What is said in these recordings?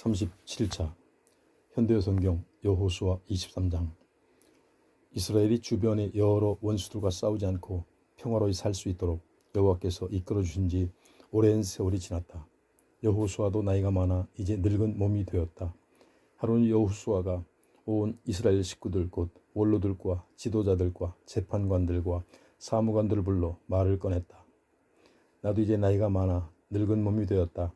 37차 현대어 성경 여호수아 23장. 이스라엘이 주변의 여러 원수들과 싸우지 않고 평화로이 살 수 있도록 여호와께서 이끌어 주신 지 오랜 세월이 지났다. 여호수아도 나이가 많아 이제 늙은 몸이 되었다. 하루는 여호수아가 온 이스라엘 식구들 곧 원로들과 지도자들과 재판관들과 사무관들을 불러 말을 꺼냈다. 나도 이제 나이가 많아 늙은 몸이 되었다.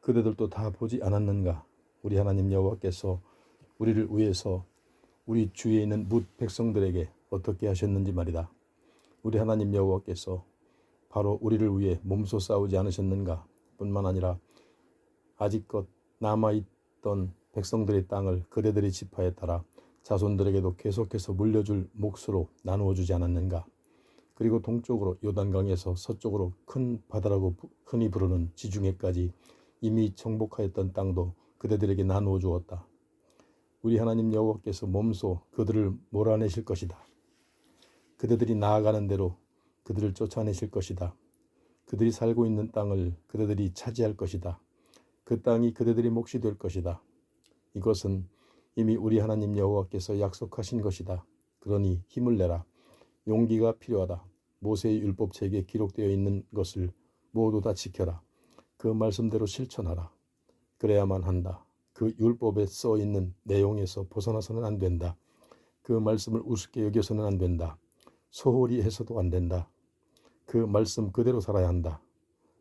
그대들도 다 보지 않았는가? 우리 하나님 여호와께서 우리를 위해서 우리 주위에 있는 뭇 백성들에게 어떻게 하셨는지 말이다. 우리 하나님 여호와께서 바로 우리를 위해 몸소 싸우지 않으셨는가? 뿐만 아니라 아직껏 남아있던 백성들의 땅을 그대들의 지파에 따라 자손들에게도 계속해서 물려줄 몫으로 나누어 주지 않았는가? 그리고 동쪽으로 요단강에서 서쪽으로 큰 바다라고 흔히 부르는 지중해까지 이미 정복하였던 땅도 그대들에게 나누어 주었다. 우리 하나님 여호와께서 몸소 그들을 몰아내실 것이다. 그대들이 나아가는 대로 그들을 쫓아내실 것이다. 그들이 살고 있는 땅을 그대들이 차지할 것이다. 그 땅이 그대들의 몫이 될 것이다. 이것은 이미 우리 하나님 여호와께서 약속하신 것이다. 그러니 힘을 내라. 용기가 필요하다. 모세의 율법책에 기록되어 있는 것을 모두 다 지켜라. 그 말씀대로 실천하라. 그래야만 한다. 그 율법에 써 있는 내용에서 벗어나서는 안 된다. 그 말씀을 우습게 여겨서는 안 된다. 소홀히 해서도 안 된다. 그 말씀 그대로 살아야 한다.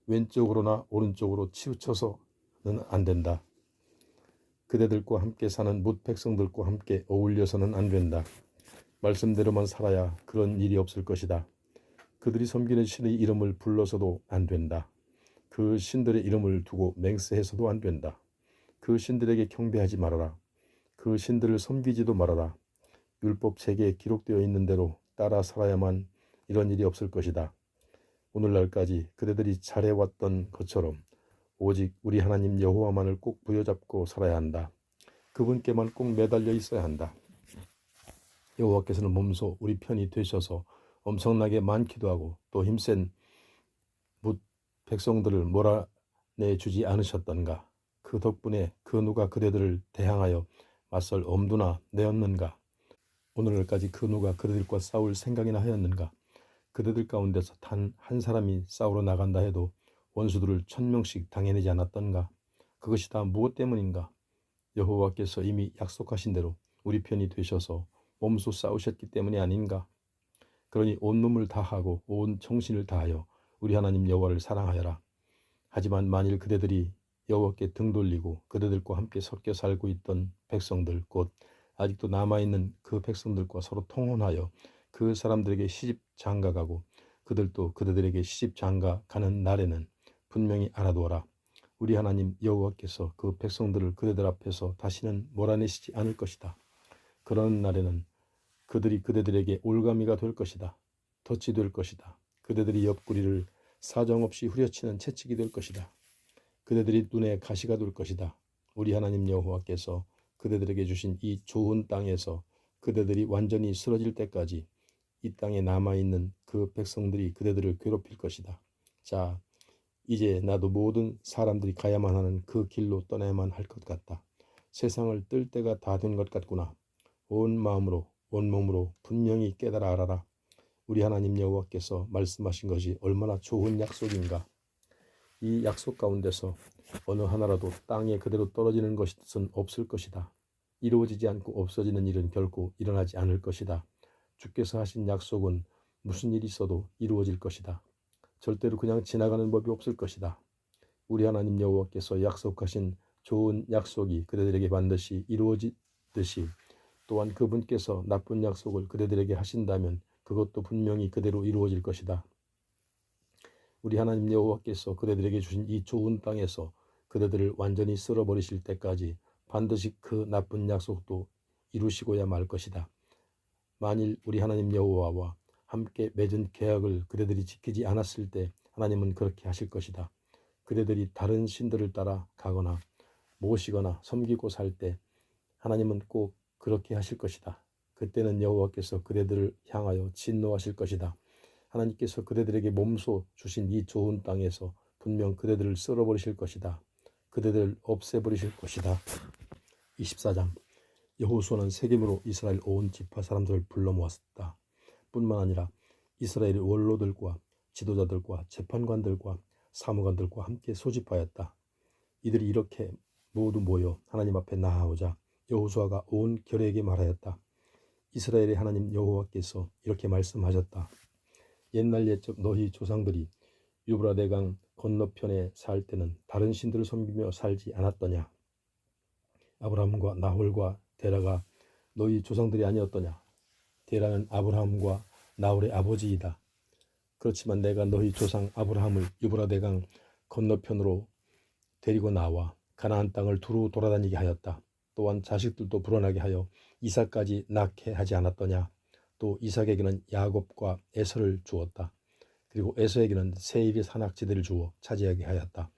왼쪽으로나 오른쪽으로 치우쳐서는 안 된다. 그대들과 함께 사는 뭇 백성들과 함께 어울려서는 안 된다. 말씀대로만 살아야 그런 일이 없을 것이다. 그들이 섬기는 신의 이름을 불러서도 안 된다. 그 신들의 이름을 두고 맹세해서도 안 된다. 그 신들에게 경배하지 말아라. 그 신들을 섬기지도 말아라. 율법책에 기록되어 있는 대로 따라 살아야만 이런 일이 없을 것이다. 오늘날까지 그대들이 잘해왔던 것처럼 오직 우리 하나님 여호와만을 꼭 부여잡고 살아야 한다. 그분께만 꼭 매달려 있어야 한다. 여호와께서는 몸소 우리 편이 되셔서 엄청나게 많기도 하고 또 힘센 뭇 백성들을 몰아내주지 않으셨던가? 그 덕분에 그 누가 그대들을 대항하여 맞설 엄두나 내었는가? 오늘날까지 그 누가 그대들과 싸울 생각이나 하였는가? 그대들 가운데서 단 한 사람이 싸우러 나간다 해도 원수들을 1000명씩 당해내지 않았던가? 그것이 다 무엇 때문인가? 여호와께서 이미 약속하신 대로 우리 편이 되셔서 몸소 싸우셨기 때문이 아닌가? 그러니 온 몸을 다하고 온 정신을 다하여 우리 하나님 여호와를 사랑하여라. 하지만 만일 그대들이 여호와께 등 돌리고 그대들과 함께 섞여 살고 있던 백성들 곧 아직도 남아있는 그 백성들과 서로 통혼하여 그 사람들에게 시집 장가가고 그들도 그대들에게 시집 장가가는 날에는 분명히 알아두어라. 우리 하나님 여호와께서 그 백성들을 그대들 앞에서 다시는 몰아내시지 않을 것이다. 그런 날에는 그들이 그대들에게 올가미가 될 것이다. 덫이 될 것이다. 그대들이 옆구리를 사정없이 후려치는 채찍이 될 것이다. 그대들이 눈에 가시가 될 것이다. 우리 하나님 여호와께서 그대들에게 주신 이 좋은 땅에서 그대들이 완전히 쓰러질 때까지 이 땅에 남아있는 그 백성들이 그대들을 괴롭힐 것이다. 자, 이제 나도 모든 사람들이 가야만 하는 그 길로 떠나야만 할 것 같다. 세상을 뜰 때가 다 된 것 같구나. 온 마음으로 온몸으로 분명히 깨달아 알아라. 우리 하나님 여호와께서 말씀하신 것이 얼마나 좋은 약속인가. 이 약속 가운데서 어느 하나라도 땅에 그대로 떨어지는 것은 없을 것이다. 이루어지지 않고 없어지는 일은 결코 일어나지 않을 것이다. 주께서 하신 약속은 무슨 일이 있어도 이루어질 것이다. 절대로 그냥 지나가는 법이 없을 것이다. 우리 하나님 여호와께서 약속하신 좋은 약속이 그대들에게 반드시 이루어지듯이 또한 그분께서 나쁜 약속을 그대들에게 하신다면 그것도 분명히 그대로 이루어질 것이다. 우리 하나님 여호와께서 그대들에게 주신 이 좋은 땅에서 그대들을 완전히 쓸어버리실 때까지 반드시 그 나쁜 약속도 이루시고야 말 것이다. 만일 우리 하나님 여호와와 함께 맺은 계약을 그대들이 지키지 않았을 때 하나님은 그렇게 하실 것이다. 그대들이 다른 신들을 따라 가거나 모시거나 섬기고 살 때 하나님은 꼭 그렇게 하실 것이다. 그때는 여호와께서 그대들을 향하여 진노하실 것이다. 하나님께서 그대들에게 몸소 주신 이 좋은 땅에서 분명 그대들을 쓸어버리실 것이다. 그대들 없애버리실 것이다. 24장. 여호수아는 세겜으로 이스라엘 온 지파 사람들을 불러 모았다. 뿐만 아니라 이스라엘의 원로들과 지도자들과 재판관들과 사무관들과 함께 소집하였다. 이들이 이렇게 모두 모여 하나님 앞에 나아오자 여호수아가 온 결에게 말하였다. 이스라엘의 하나님 여호와께서 이렇게 말씀하셨다. 옛날 옛적 너희 조상들이 유브라데강 건너편에 살 때는 다른 신들을 섬기며 살지 않았더냐. 아브라함과 나홀과 데라가 너희 조상들이 아니었더냐. 데라는 아브라함과 나홀의 아버지이다. 그렇지만 내가 너희 조상 아브라함을 유브라데강 건너편으로 데리고 나와 가나안 땅을 두루 돌아다니게 하였다. 또한 자식들도 불어나게 하여 이삭까지 낳게 하지 않았더냐. 또 이삭에게는 야곱과 에서를 주었다. 그리고 에서에게는 세일의 산악지대를 주어 차지하게 하였다.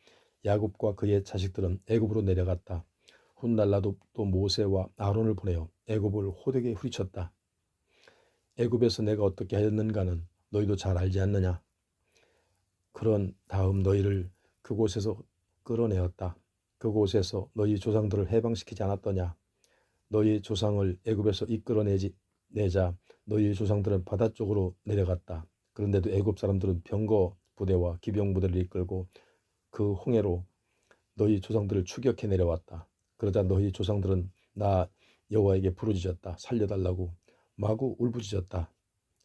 야곱과 그의 자식들은 애굽으로 내려갔다. 훗날라도 또 모세와 아론을 보내어 애굽을 호되게 후리쳤다. 애굽에서 내가 어떻게 하였는가는 너희도 잘 알지 않느냐. 그런 다음 너희를 그곳에서 끌어내었다. 그곳에서 너희 조상들을 해방시키지 않았더냐. 너희 조상을 애굽에서 이끌어내자 너희 조상들은 바다 쪽으로 내려갔다. 그런데도 애굽 사람들은 병거 부대와 기병 부대를 이끌고 그 홍해로 너희 조상들을 추격해 내려왔다. 그러자 너희 조상들은 나 여호와에게 부르짖었다. 살려달라고 마구 울부짖었다.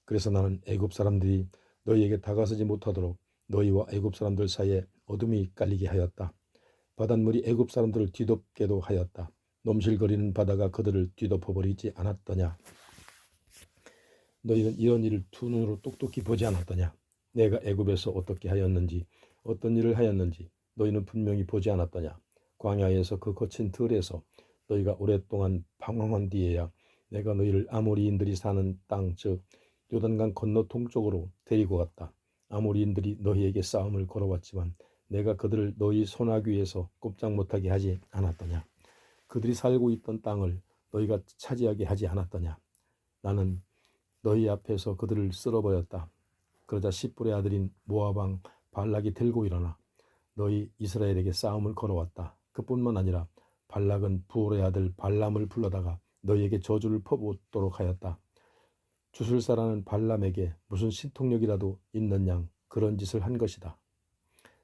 그래서 나는 애굽 사람들이 너희에게 다가서지 못하도록 너희와 애굽 사람들 사이에 어둠이 깔리게 하였다. 바닷물이 애굽 사람들을 뒤덮게도 하였다. 넘실거리는 바다가 그들을 뒤덮어버리지 않았더냐. 너희는 이런 일을 두 눈으로 똑똑히 보지 않았더냐. 내가 애굽에서 어떻게 하였는지 어떤 일을 하였는지 너희는 분명히 보지 않았더냐. 광야에서 그 거친 들에서 너희가 오랫동안 방황한 뒤에야 내가 너희를 아모리인들이 사는 땅 즉 요단강 건너 동쪽으로 데리고 갔다. 아모리인들이 너희에게 싸움을 걸어왔지만 내가 그들을 너희 손아귀에서 꼼짝 못하게 하지 않았더냐. 그들이 살고 있던 땅을 너희가 차지하게 하지 않았더냐. 나는 너희 앞에서 그들을 쓸어버렸다. 그러자 십불의 아들인 모압 왕 발락이 들고 일어나 너희 이스라엘에게 싸움을 걸어왔다. 그뿐만 아니라 발락은 부올의 아들 발람을 불러다가 너희에게 저주를 퍼붓도록 하였다. 주술사라는 발람에게 무슨 신통력이라도 있는 양 그런 짓을 한 것이다.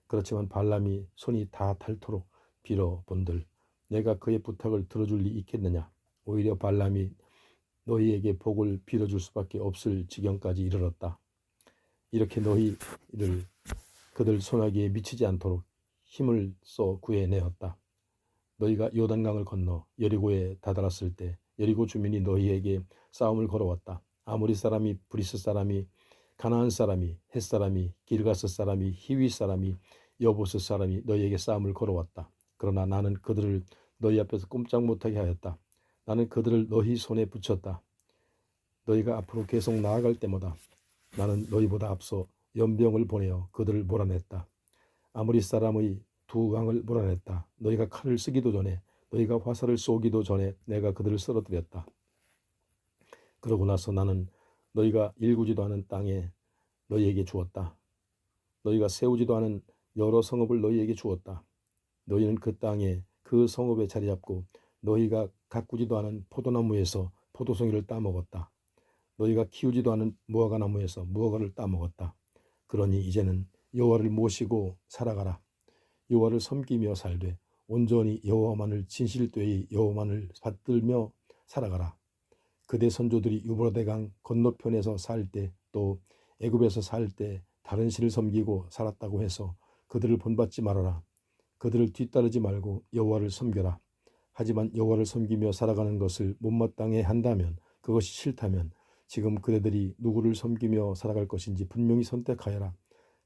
그렇지만 발람이 손이 다 닳도록 빌어본들 내가 그의 부탁을 들어줄 리 있겠느냐. 오히려 발람이 너희에게 복을 빌어줄 수밖에 없을 지경까지 이르렀다. 이렇게 너희를 그들 손아귀에 미치지 않도록 힘을 써 구해내었다. 너희가 요단강을 건너 여리고에 다다랐을 때 여리고 주민이 너희에게 싸움을 걸어왔다. 아모리 사람이 브리스 사람이 가나안 사람이 헷 사람이 길가스 사람이 히위 사람이 여보스 사람이 너희에게 싸움을 걸어왔다. 그러나 나는 그들을 너희 앞에서 꼼짝 못하게 하였다. 나는 그들을 너희 손에 붙였다. 너희가 앞으로 계속 나아갈 때마다 나는 너희보다 앞서 연병을 보내어 그들을 몰아냈다. 아모리 사람의 두 왕을 몰아냈다. 너희가 칼을 쓰기도 전에 너희가 화살을 쏘기도 전에 내가 그들을 쓰러뜨렸다. 그러고 나서 나는 너희가 일구지도 않은 땅에 너희에게 주었다. 너희가 세우지도 않은 여러 성읍을 너희에게 주었다. 너희는 그 땅에 그 성읍에 자리 잡고 너희가 가꾸지도 않은 포도나무에서 포도송이를 따먹었다. 너희가 키우지도 않은 무화과 나무에서 무화과를 따먹었다. 그러니 이제는 여호와를 모시고 살아가라. 여호와를 섬기며 살되 온전히 여호와만을 진실되이 여호와만을 받들며 살아가라. 그대 선조들이 유브라데강 건너편에서 살 때 또 애굽에서 살 때 다른 신을 섬기고 살았다고 해서 그들을 본받지 말아라. 그들을 뒤따르지 말고 여호와를 섬겨라. 하지만 여호와를 섬기며 살아가는 것을 못마땅해 한다면 그것이 싫다면 지금 그대들이 누구를 섬기며 살아갈 것인지 분명히 선택하여라.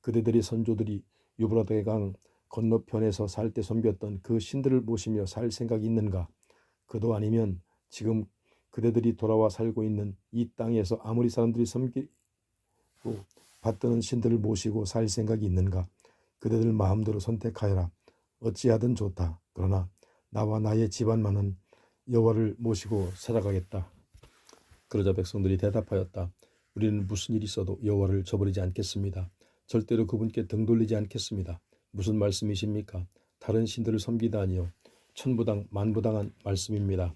그대들의 선조들이 유브라데강 건너편에서 살 때 섬겼던 그 신들을 모시며 살 생각이 있는가? 그도 아니면 지금 그대들이 돌아와 살고 있는 이 땅에서 아무리 사람들이 섬기고 받드는 신들을 모시고 살 생각이 있는가? 그대들 마음대로 선택하여라. 어찌하든 좋다. 그러나 나와 나의 집안만은 여호와를 모시고 살아가겠다. 그러자 백성들이 대답하였다. 우리는 무슨 일이 있어도 여호와를 저버리지 않겠습니다. 절대로 그분께 등 돌리지 않겠습니다. 무슨 말씀이십니까? 다른 신들을 섬기다니요. 천부당 만부당한 말씀입니다.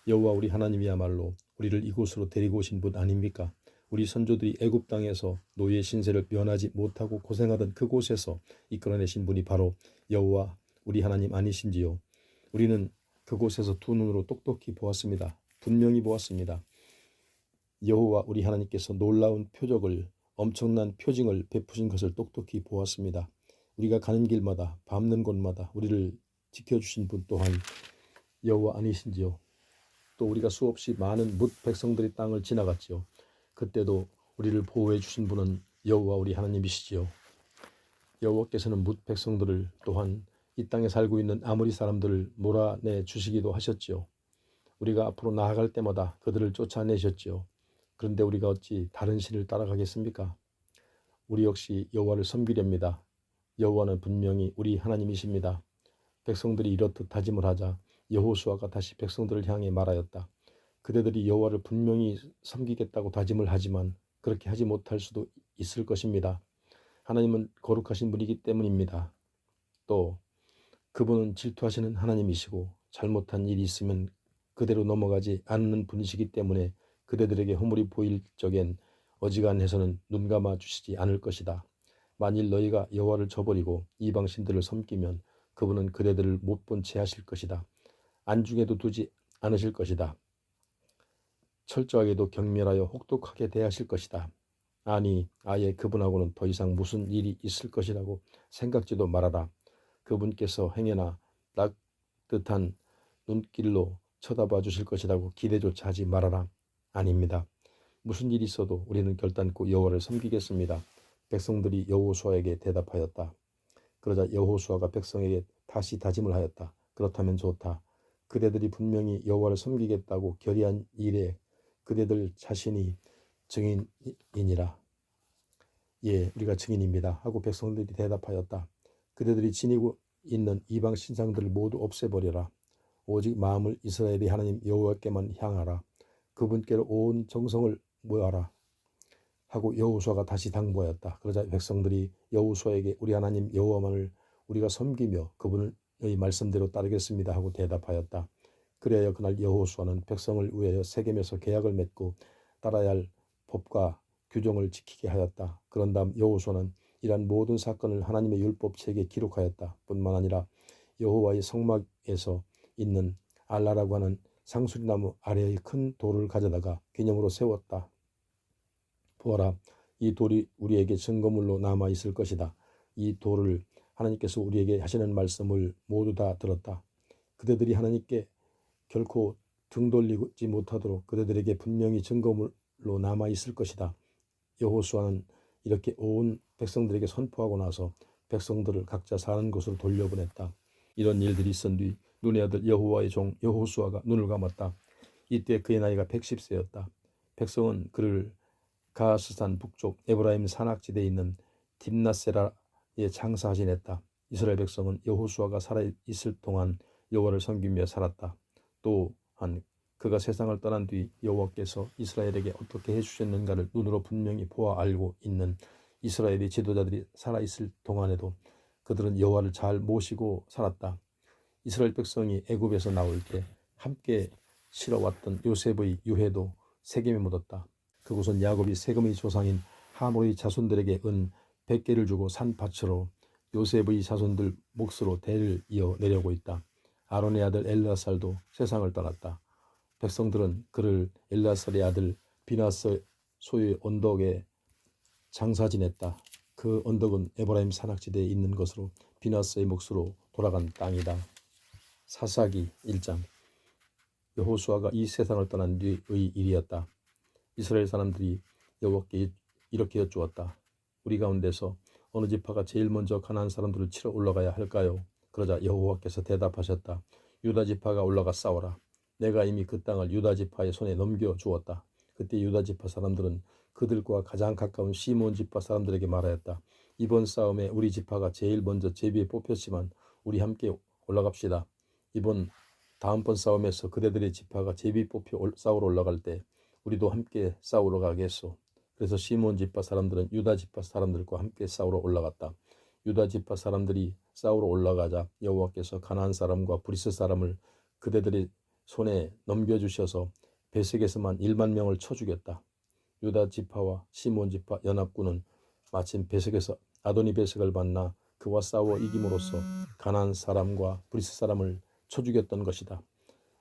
여호와 우리 하나님이야말로 우리를 이곳으로 데리고 오신 분 아닙니까? 우리 선조들이 애굽 땅에서 노예 신세를 면하지 못하고 고생하던 그곳에서 이끌어내신 분이 바로 여호와 우리 하나님 아니신지요. 우리는 그곳에서 두 눈으로 똑똑히 보았습니다. 분명히 보았습니다. 여호와 우리 하나님께서 놀라운 표적을, 엄청난 표징을 베푸신 것을 똑똑히 보았습니다. 우리가 가는 길마다, 밟는 곳마다 우리를 지켜주신 분 또한 여호와 아니신지요. 또 우리가 수없이 많은 뭇 백성들의 땅을 지나갔지요. 그때도 우리를 보호해 주신 분은 여호와 우리 하나님이시지요. 여호와께서는 뭇 백성들을 또한 이 땅에 살고 있는 아모리 사람들을 몰아내 주시기도 하셨지요. 우리가 앞으로 나아갈 때마다 그들을 쫓아내셨지요. 그런데 우리가 어찌 다른 신을 따라가겠습니까? 우리 역시 여호와를 섬기렵니다. 여호와는 분명히 우리 하나님이십니다. 백성들이 이렇듯 다짐을 하자 여호수아가 다시 백성들을 향해 말하였다. 그대들이 여호와를 분명히 섬기겠다고 다짐을 하지만 그렇게 하지 못할 수도 있을 것입니다. 하나님은 거룩하신 분이기 때문입니다. 또 그분은 질투하시는 하나님이시고 잘못한 일이 있으면 그대로 넘어가지 않는 분이시기 때문에 그대들에게 허물이 보일 적엔 어지간해서는 눈 감아 주시지 않을 것이다. 만일 너희가 여호와를 저버리고 이방 신들을 섬기면 그분은 그대들을 못 본 채 하실 것이다. 안중에도 두지 않으실 것이다. 철저하게도 경멸하여 혹독하게 대하실 것이다. 아니, 아예 그분하고는 더 이상 무슨 일이 있을 것이라고 생각지도 말아라. 그분께서 행여나 따뜻한 눈길로 쳐다봐 주실 것이라고 기대조차 하지 말아라. 아닙니다. 무슨 일이 있어도 우리는 결단코 여호와를 섬기겠습니다. 백성들이 여호수아에게 대답하였다. 그러자 여호수아가 백성에게 다시 다짐을 하였다. 그렇다면 좋다. 그대들이 분명히 여호와를 섬기겠다고 결의한 일에 그대들 자신이 증인이니라. 예, 우리가 증인입니다. 하고 백성들이 대답하였다. 그대들이 지니고 있는 이방 신상들을 모두 없애버려라. 오직 마음을 이스라엘의 하나님 여호와께만 향하라. 그분께로 온 정성을 모아라. 하고 여호수아가 다시 당부하였다. 그러자 백성들이 여호수아에게 우리 하나님 여호와만을 우리가 섬기며 그분의 말씀대로 따르겠습니다 하고 대답하였다. 그래야 그날 여호수아는 백성을 위하여 세겜에서 계약을 맺고 따라야 할 법과 규정을 지키게 하였다. 그런 다음 여호수아는 이러한 모든 사건을 하나님의 율법책에 기록하였다. 뿐만 아니라 여호와의 성막에서 있는 알라라고 하는 상수리나무 아래의 큰 돌을 가져다가 기념으로 세웠다. 보아라, 이 돌이 우리에게 증거물로 남아 있을 것이다. 이 돌을 하나님께서 우리에게 하시는 말씀을 모두 다 들었다. 그대들이 하나님께 결코 등 돌리지 못하도록 그대들에게 분명히 증거물로 남아 있을 것이다. 여호수아는 이렇게 온 백성들에게 선포하고 나서 백성들을 각자 사는 곳으로 돌려보냈다. 이런 일들이 있은 뒤 눈의 아들 여호와의 종 여호수아가 눈을 감았다. 이때 그의 나이가 110세였다. 백성은 그를 가스산 북쪽 에브라임 산악지대에 있는 딥나세라에 장사 지냈다. 이스라엘 백성은 여호수아가 살아있을 동안 여호와를 섬기며 살았다. 또한 그가 세상을 떠난 뒤 여호와께서 이스라엘에게 어떻게 해주셨는가를 눈으로 분명히 보아 알고 있는 이스라엘의 지도자들이 살아있을 동안에도 그들은 여호와를 잘 모시고 살았다. 이스라엘 백성이 애굽에서 나올 때 함께 실어왔던 요셉의 유해도 세겜에 묻었다. 그곳은 야곱이 세겜의 조상인 하모의 자손들에게 은 100개를 주고 산 밭으로 요셉의 자손들 몫으로 대를 이어 내려오고 있다. 아론의 아들 엘르아살도 세상을 떠났다. 백성들은 그를 엘르아살의 아들 비나스 소유의 언덕에 장사 지냈다. 그 언덕은 에브라임 산악지대에 있는 것으로 비나스의 몫으로 돌아간 땅이다. 사사기 1장. 여호수아가 이 세상을 떠난 뒤의 일이었다. 이스라엘 사람들이 여호와께 이렇게 여쭈었다. 우리 가운데서 어느 지파가 제일 먼저 가나안 사람들을 치러 올라가야 할까요? 그러자 여호와께서 대답하셨다. 유다 지파가 올라가 싸워라. 내가 이미 그 땅을 유다 지파의 손에 넘겨 주었다. 그때 유다 지파 사람들은 그들과 가장 가까운 시몬 지파 사람들에게 말하였다. 이번 싸움에 우리 지파가 제일 먼저 제비에 뽑혔지만 우리 함께 올라갑시다. 다음번 싸움에서 그대들의 지파가 제비 뽑혀 싸우러 올라갈 때 우리도 함께 싸우러 가겠소. 그래서 시몬 지파 사람들은 유다 지파 사람들과 함께 싸우러 올라갔다. 유다 지파 사람들이 싸우러 올라가자 여호와께서 가나안 사람과 브리스 사람을 그대들의 손에 넘겨주셔서 베색에서만 1만 명을 쳐 죽였다. 유다 지파와 시몬 지파 연합군은 마침 베색에서 아도니 베색을 만나 그와 싸워 이김으로써 가나안 사람과 브리스 사람을 쳐 죽였던 것이다.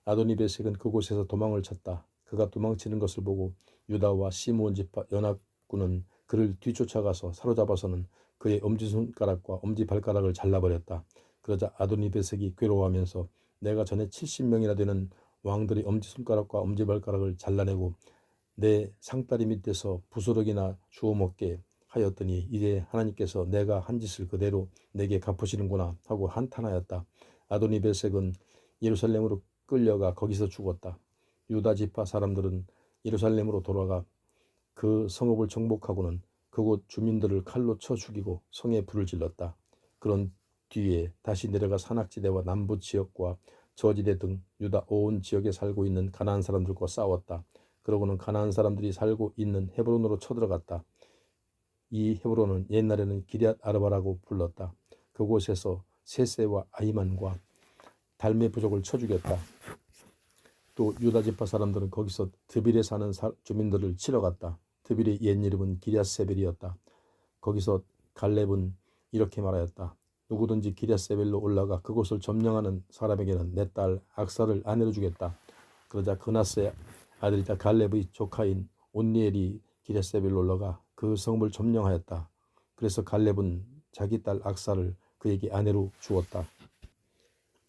아도니 베색은 그곳에서 도망을 쳤다. 그가 도망치는 것을 보고 유다와 시몬 지파 연합군은 그를 뒤쫓아가서 사로잡아서는 그의 엄지손가락과 엄지발가락을 잘라버렸다. 그러자 아도니 베색이 괴로워하면서 내가 전에 70명이나 되는 왕들의 엄지손가락과 엄지발가락을 잘라내고 내 상다리 밑에서 부스러기나 주워 먹게 하였더니 이제 하나님께서 내가 한 짓을 그대로 내게 갚으시는구나 하고 한탄하였다. 아도니 베색은 예루살렘으로 끌려가 거기서 죽었다. 유다 지파 사람들은 예루살렘으로 돌아가 그 성읍을 정복하고는 그곳 주민들을 칼로 쳐 죽이고 성에 불을 질렀다. 그런 뒤에 다시 내려가 산악지대와 남부 지역과 저지대 등 유다 온 지역에 살고 있는 가나안 사람들과 싸웠다. 그러고는 가나안 사람들이 살고 있는 헤브론으로 쳐들어갔다. 이 헤브론은 옛날에는 기럇 아르바라고 불렀다. 그곳에서 세세와 아이만과 달메 부족을 쳐 죽였다. 또 유다 지파 사람들은 거기서 드빌에 사는 주민들을 치러 갔다. 드빌의 옛 이름은 기럇세벨이었다. 거기서 갈렙은 이렇게 말하였다. 누구든지 기럇세벨로 올라가 그곳을 점령하는 사람에게는 내 딸 악사를 아내로 주겠다. 그러자 그나스의 아들이자 갈렙의 조카인 온니엘이 기럇세벨로 올라가 그 성읍을 점령하였다. 그래서 갈렙은 자기 딸 악사를 그에게 아내로 주었다.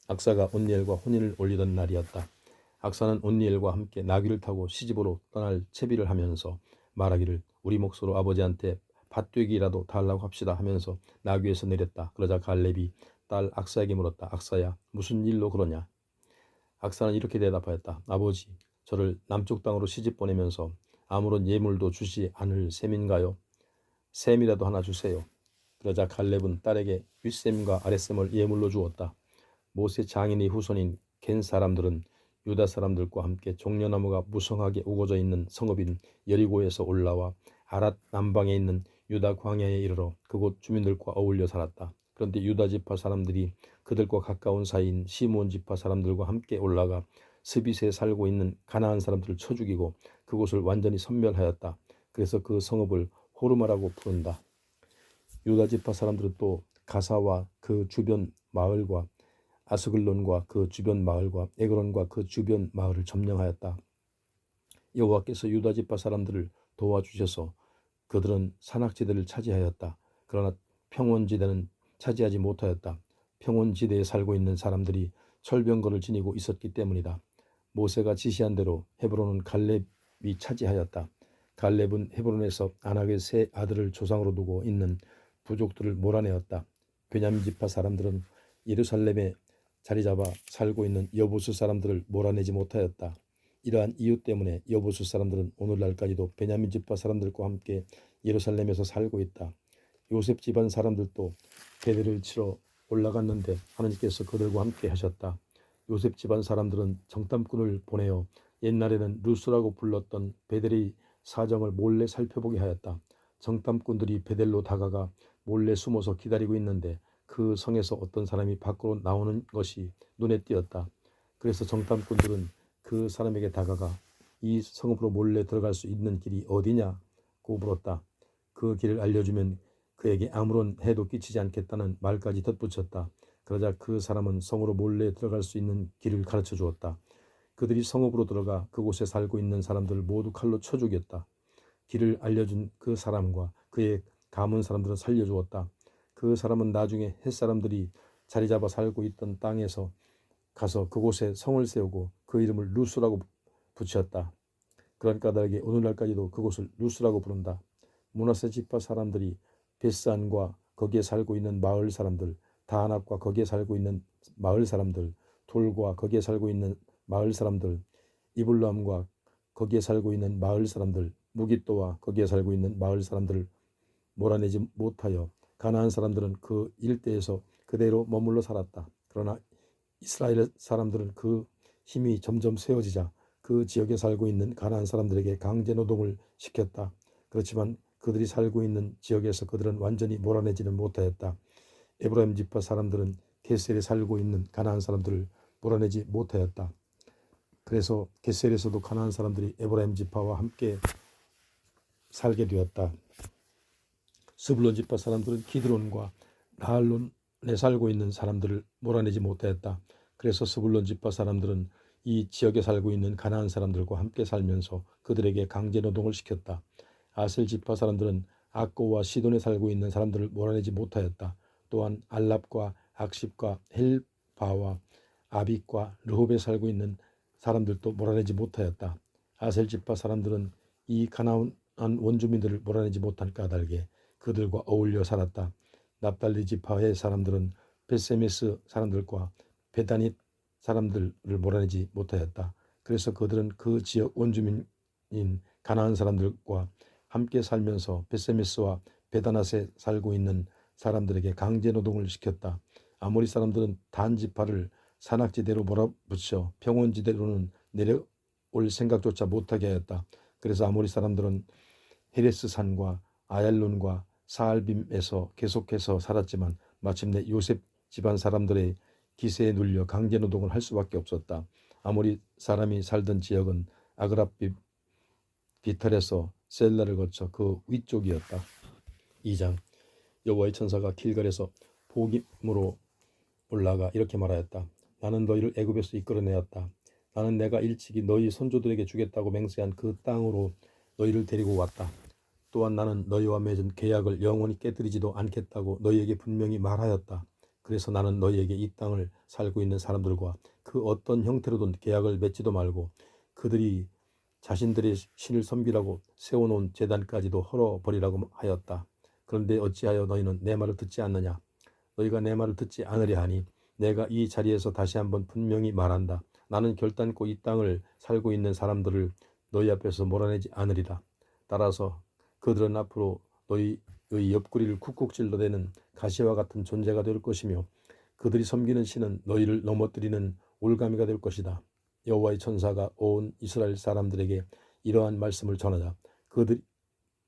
악사가 온니엘과 혼인을 올리던 날이었다. 악사는 온니엘과 함께 나귀를 타고 시집으로 떠날 채비를 하면서 말하기를 우리 몫으로 아버지한테 밭되기라도 달라고 합시다 하면서 나귀에서 내렸다. 그러자 갈렙이 딸 악사에게 물었다. 악사야, 무슨 일로 그러냐? 악사는 이렇게 대답하였다. 아버지, 저를 남쪽 땅으로 시집 보내면서 아무런 예물도 주지 않을 셈인가요? 셈이라도 하나 주세요. 그러자 갈렙은 딸에게 윗셈과 아랫셈을 예물로 주었다. 모세 장인의 후손인 겐 사람들은 유다 사람들과 함께 종려나무가 무성하게 우거져 있는 성읍인 여리고에서 올라와 아랏 남방에 있는 유다 광야에 이르러 그곳 주민들과 어울려 살았다. 그런데 유다 지파 사람들이 그들과 가까운 사이인 시몬 지파 사람들과 함께 올라가 스빗에 살고 있는 가나안 사람들을 쳐 죽이고 그곳을 완전히 섬멸하였다. 그래서 그 성읍을 호르마라고 부른다. 유다 지파 사람들은 또 가사와 그 주변 마을과 아스글론과 그 주변 마을과 에그론과 그 주변 마을을 점령하였다. 여호와께서 유다 지파 사람들을 도와주셔서 그들은 산악지대를 차지하였다. 그러나 평원지대는 차지하지 못하였다. 평원지대에 살고 있는 사람들이 철병거를 지니고 있었기 때문이다. 모세가 지시한 대로 헤브론은 갈렙이 차지하였다. 갈렙은 헤브론에서 아낙의 세 아들을 조상으로 두고 있는 부족들을 몰아내었다. 베냐민 지파 사람들은 예루살렘에 자리잡아 살고 있는 여부수 사람들을 몰아내지 못하였다. 이러한 이유 때문에 여부수 사람들은 오늘날까지도 베냐민 지파 사람들과 함께 예루살렘에서 살고 있다. 요셉 집안 사람들도 베델을 치러 올라갔는데 하나님께서 그들과 함께 하셨다. 요셉 집안 사람들은 정탐꾼을 보내어 옛날에는 루스라고 불렀던 베델의 사정을 몰래 살펴보게 하였다. 정탐꾼들이 베델로 다가가 몰래 숨어서 기다리고 있는데 그 성에서 어떤 사람이 밖으로 나오는 것이 눈에 띄었다. 그래서 정탐꾼들은 그 사람에게 다가가 이 성읍으로 몰래 들어갈 수 있는 길이 어디냐고 물었다. 그 길을 알려주면 그에게 아무런 해도 끼치지 않겠다는 말까지 덧붙였다. 그러자 그 사람은 성으로 몰래 들어갈 수 있는 길을 가르쳐 주었다. 그들이 성읍으로 들어가 그곳에 살고 있는 사람들을 모두 칼로 쳐 죽였다. 길을 알려준 그 사람과 그의 가문 사람들을 살려주었다. 그 사람은 나중에 햇사람들이 자리잡아 살고 있던 땅에서 가서 그곳에 성을 세우고 그 이름을 루스라고 붙였다. 그런 까닭에 오늘날까지도 그곳을 루스라고 부른다. 므낫세 지파 사람들이 베스안과 거기에 살고 있는 마을 사람들, 다한압과 거기에 살고 있는 마을 사람들, 돌과 거기에 살고 있는 마을 사람들, 이블람과 거기에 살고 있는 마을 사람들, 무깃도와 거기에 살고 있는 마을 사람들을 몰아내지 못하여 가나안 사람들은 그 일대에서 그대로 머물러 살았다. 그러나 이스라엘 사람들은 그 힘이 점점 세워지자 그 지역에 살고 있는 가나안 사람들에게 강제 노동을 시켰다. 그렇지만 그들이 살고 있는 지역에서 그들은 완전히 몰아내지는 못하였다. 에브라임 지파 사람들은 게셀에 살고 있는 가나안 사람들을 몰아내지 못하였다. 그래서 게셀에서도 가나안 사람들이 에브라임 지파와 함께 살게 되었다. 스불론 지파 사람들은 기드론과 나할론에 살고 있는 사람들을 몰아내지 못하였다. 그래서 스불론 지파 사람들은 이 지역에 살고 있는 가나안 사람들과 함께 살면서 그들에게 강제 노동을 시켰다. 아셀 지파 사람들은 악고와 시돈에 살고 있는 사람들을 몰아내지 못하였다. 또한 알랍과 악십과 헬바와 아빅과 르홉에 살고 있는 사람들도 몰아내지 못하였다. 아셀 지파 사람들은 이 가나안 원주민들을 몰아내지 못한 까닭에 그들과 어울려 살았다. 납달리 지파의 사람들은 벳세메스 사람들과 베다닛 사람들을 몰아내지 못하였다. 그래서 그들은 그 지역 원주민인 가나안 사람들과 함께 살면서 벳세메스와 베다낫에 살고 있는 사람들에게 강제 노동을 시켰다. 아모리 사람들은 단 지파를 산악지대로 몰아붙여 평원지대로는 내려올 생각조차 못하게 하였다. 그래서 아모리 사람들은 헤레스 산과 아얄론과 사알빔에서 계속해서 살았지만 마침내 요셉 집안 사람들의 기세에 눌려 강제 노동을 할 수밖에 없었다. 아모리 사람이 살던 지역은 아그랍 비탈에서 셀라를 거쳐 그 위쪽이었다. 2장 여호와의 천사가 길갈에서 복임으로 올라가 이렇게 말하였다. 나는 너희를 애굽에서 이끌어내었다. 나는 내가 일찍이 너희 선조들에게 주겠다고 맹세한 그 땅으로 너희를 데리고 왔다. 또한 나는 너희와 맺은 계약을 영원히 깨뜨리지도 않겠다고 너희에게 분명히 말하였다. 그래서 나는 너희에게 이 땅을 살고 있는 사람들과 그 어떤 형태로든 계약을 맺지도 말고 그들이 자신들의 신을 섬기라고 세워놓은 제단까지도 헐어버리라고 하였다. 그런데 어찌하여 너희는 내 말을 듣지 않느냐? 너희가 내 말을 듣지 않으려 하니 내가 이 자리에서 다시 한번 분명히 말한다. 나는 결단코 이 땅을 살고 있는 사람들을 너희 앞에서 몰아내지 않으리라. 따라서 그들은 앞으로 너희의 옆구리를 쿡쿡 찔러대는 가시와 같은 존재가 될 것이며 그들이 섬기는 신은 너희를 넘어뜨리는 올가미가 될 것이다. 여호와의 천사가 온 이스라엘 사람들에게 이러한 말씀을 전하자 그들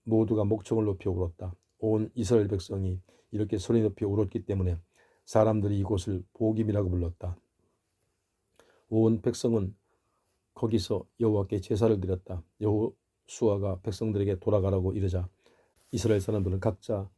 모두가 목청을 높이 울었다. 온 이스라엘 백성이 이렇게 소리 높이 울었기 때문에 사람들이 이곳을 복임이라고 불렀다. 온 백성은 거기서 여호와께 제사를 드렸다. 여호수아가 백성들에게 돌아가라고 이르자 이스라엘 사람들은 각자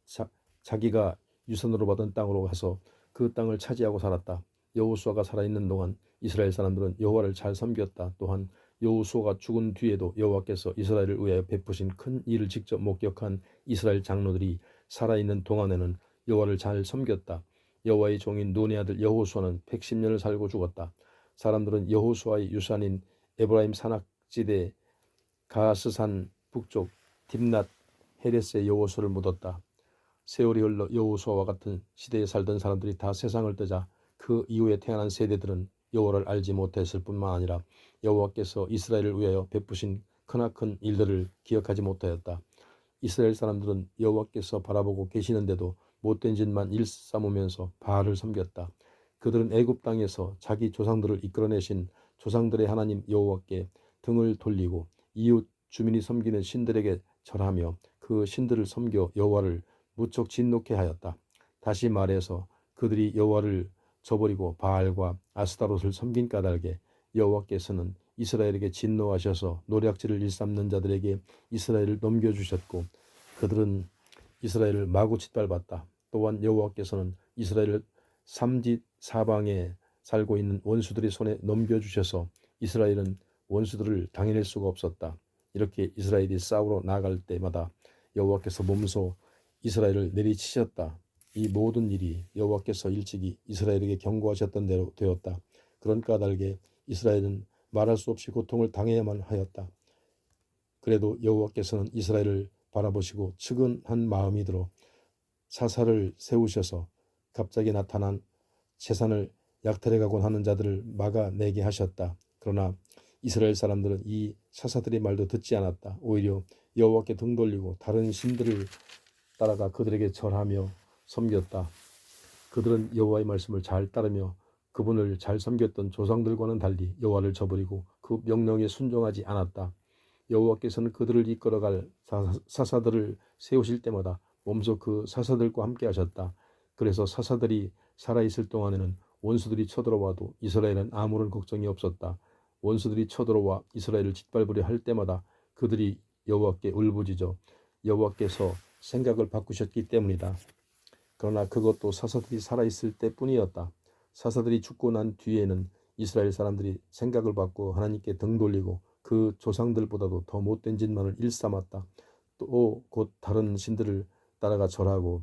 자기가 유산으로 받은 땅으로 가서 그 땅을 차지하고 살았다. 여호수아가 살아있는 동안 이스라엘 사람들은 여호와를 잘 섬겼다. 또한 여호수아가 죽은 뒤에도 여호와께서 이스라엘을 위하여 베푸신 큰 일을 직접 목격한 이스라엘 장로들이 살아있는 동안에는 여호와를 잘 섬겼다. 여호와의 종인 눈의 아들 여호수아는 110년을 살고 죽었다. 사람들은 여호수아의 유산인 에브라임 산악지대 가스산 북쪽 딥낫 헤레스에 여호수아를 묻었다. 세월이 흘러 여호수아와 같은 시대에 살던 사람들이 다 세상을 뜨자 그 이후에 태어난 세대들은 여호와를 알지 못했을 뿐만 아니라 여호와께서 이스라엘을 위하여 베푸신 크나큰 일들을 기억하지 못하였다. 이스라엘 사람들은 여호와께서 바라보고 계시는데도 못된 짓만 일삼으면서 바알을 섬겼다. 그들은 애굽 땅에서 자기 조상들을 이끌어내신 조상들의 하나님 여호와께 등을 돌리고 이웃 주민이 섬기는 신들에게 절하며 그 신들을 섬겨 여호와를 무척 진노케 하였다. 다시 말해서 그들이 여호와를 저버리고 바알과 아스타롯을 섬긴 까닭에 여호와께서는 이스라엘에게 진노하셔서 노략질을 일삼는 자들에게 이스라엘을 넘겨주셨고 그들은 이스라엘을 마구 짓밟았다. 또한 여호와께서는 이스라엘을 삼지 사방에 살고 있는 원수들의 손에 넘겨주셔서 이스라엘은 원수들을 당해낼 수가 없었다. 이렇게 이스라엘이 싸우러 나갈 때마다 여호와께서 몸소 이스라엘을 내리치셨다. 이 모든 일이 여호와께서 일찍이 이스라엘에게 경고하셨던 대로 되었다. 그런 까닭에 이스라엘은 말할 수 없이 고통을 당해야만 하였다. 그래도 여호와께서는 이스라엘을 바라보시고 측은한 마음이 들어 사사를 세우셔서 갑자기 나타난 재산을 약탈해가곤 하는 자들을 막아내게 하셨다. 그러나 이스라엘 사람들은 이 사사들의 말도 듣지 않았다. 오히려 여호와께 등 돌리고 다른 신들을 따라가 그들에게 절하며 섬겼다. 그들은 여호와의 말씀을 잘 따르며 그분을 잘 섬겼던 조상들과는 달리 여호와를 저버리고 그 명령에 순종하지 않았다. 여호와께서는 그들을 이끌어갈 사사들을 세우실 때마다 몸소 그 사사들과 함께 하셨다. 그래서 사사들이 살아있을 동안에는 원수들이 쳐들어와도 이스라엘은 아무런 걱정이 없었다. 원수들이 쳐들어와 이스라엘을 짓밟으려 할 때마다 그들이 여호와께 울부짖어 여호와께서 생각을 바꾸셨기 때문이다. 그러나 그것도 사사들이 살아있을 때뿐이었다. 사사들이 죽고 난 뒤에는 이스라엘 사람들이 생각을 바꾸어 하나님께 등 돌리고 그 조상들보다도 더 못된 짓만을 일삼았다. 또 곧 다른 신들을 따라가 절하고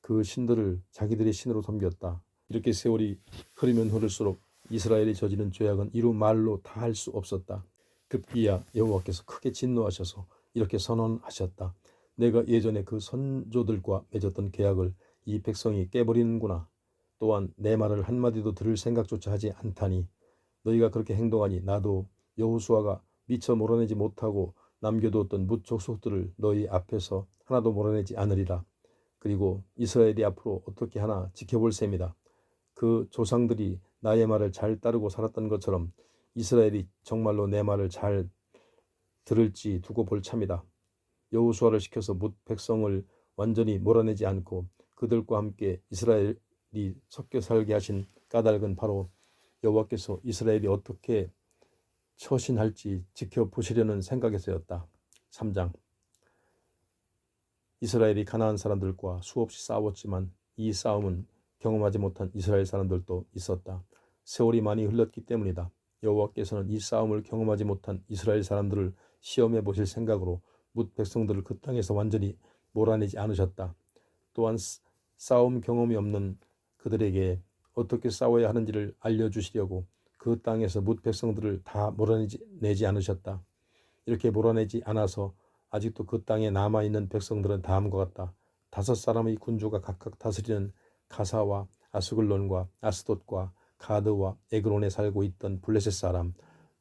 그 신들을 자기들의 신으로 섬겼다. 이렇게 세월이 흐르면 흐를수록 이스라엘이 저지른 죄악은 이루 말로 다 할 수 없었다. 급기야 여호와께서 크게 진노하셔서 이렇게 선언하셨다. 내가 예전에 그 선조들과 맺었던 계약을 이 백성이 깨버리는구나. 또한 내 말을 한마디도 들을 생각조차 하지 않다니 너희가 그렇게 행동하니 나도 여호수아가 미처 몰아내지 못하고 남겨두었던 뭇 족속들을 너희 앞에서 하나도 몰아내지 않으리라. 그리고 이스라엘이 앞으로 어떻게 하나 지켜볼 셈이다. 그 조상들이 나의 말을 잘 따르고 살았던 것처럼 이스라엘이 정말로 내 말을 잘 들을지 두고 볼 참이다. 여호수아를 시켜서 뭇 백성을 완전히 몰아내지 않고 그들과 함께 이스라엘이 섞여 살게 하신 까닭은 바로 여호와께서 이스라엘이 어떻게 처신할지 지켜보시려는 생각에서였다. 3장. 이스라엘이 가나안 사람들과 수없이 싸웠지만 이 싸움은 경험하지 못한 이스라엘 사람들도 있었다. 세월이 많이 흘렀기 때문이다. 여호와께서는 이 싸움을 경험하지 못한 이스라엘 사람들을 시험해 보실 생각으로 뭇 백성들을 그 땅에서 완전히 몰아내지 않으셨다. 또한 싸움 경험이 없는 그들에게 어떻게 싸워야 하는지를 알려주시려고 그 땅에서 뭇 백성들을 다 몰아내지 않으셨다. 이렇게 몰아내지 않아서 아직도 그 땅에 남아있는 백성들은 다음과 같다. 5사람의 군주가 각각 다스리는 가사와 아스글론과 아스돗과 가드와 에그론에 살고 있던 블레셋 사람,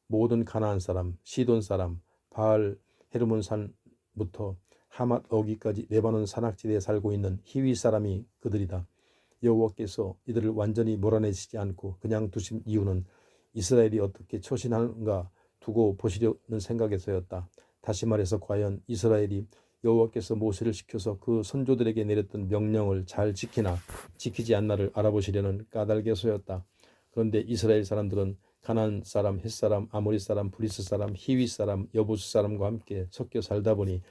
모든 가나안 사람, 시돈 사람, 바알 헤르몬 산부터 하맛 어기까지 레바논 산악지대에 살고 있는 히위 사람이 그들이다. 여호와께서 이들을 완전히 몰아내시지 않고 그냥 두신 이유는 이스라엘이 어떻게 처신하는가 두고 보시려는 생각에서였다. 다시 말해서 과연 이스라엘이 여호와께서 모세를 시켜서 그 선조들에게 내렸던 명령을 잘 지키나 지키지 않나를 알아보시려는 까닭에서였다. 그런데 이스라엘 사람들은 가나안 사람, 헷 사람, 아모리 사람, 브리스 사람, 히위 사람, 여부스 사람과 함께 섞여 살다 보니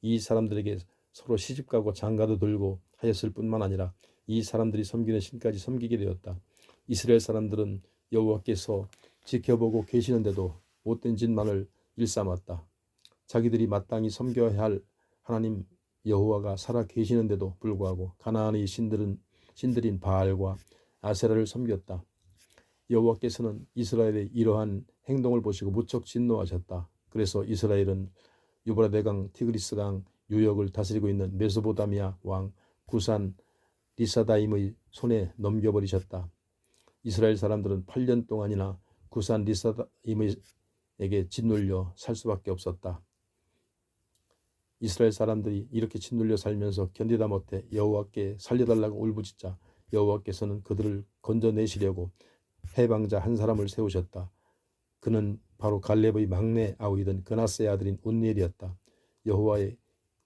이 사람들에게 서로 시집가고 장가도 들고 하였을 뿐만 아니라 이 사람들이 섬기는 신까지 섬기게 되었다. 이스라엘 사람들은 여호와께서 지켜보고 계시는데도 못된 짓만을 일삼았다. 자기들이 마땅히 섬겨야 할 하나님 여호와가 살아 계시는데도 불구하고 가나안의 신들인 바알과 아세라를 섬겼다. 여호와께서는 이스라엘의 이러한 행동을 보시고 무척 진노하셨다. 그래서 이스라엘은 유브라데강 티그리스강 유역을 다스리고 있는 메소포타미아 왕 구산 리사다임의 손에 넘겨버리셨다. 이스라엘 사람들은 8년 동안이나 구산 리사다임에게 짓눌려 살 수밖에 없었다. 이스라엘 사람들이 이렇게 짓눌려 살면서 견디다 못해 여호와께 살려달라고 울부짖자 여호와께서는 그들을 건져내시려고 해방자 한 사람을 세우셨다. 그는 바로 갈렙의 막내 아우이던 그나스의 아들인 운니엘이었다. 여호와의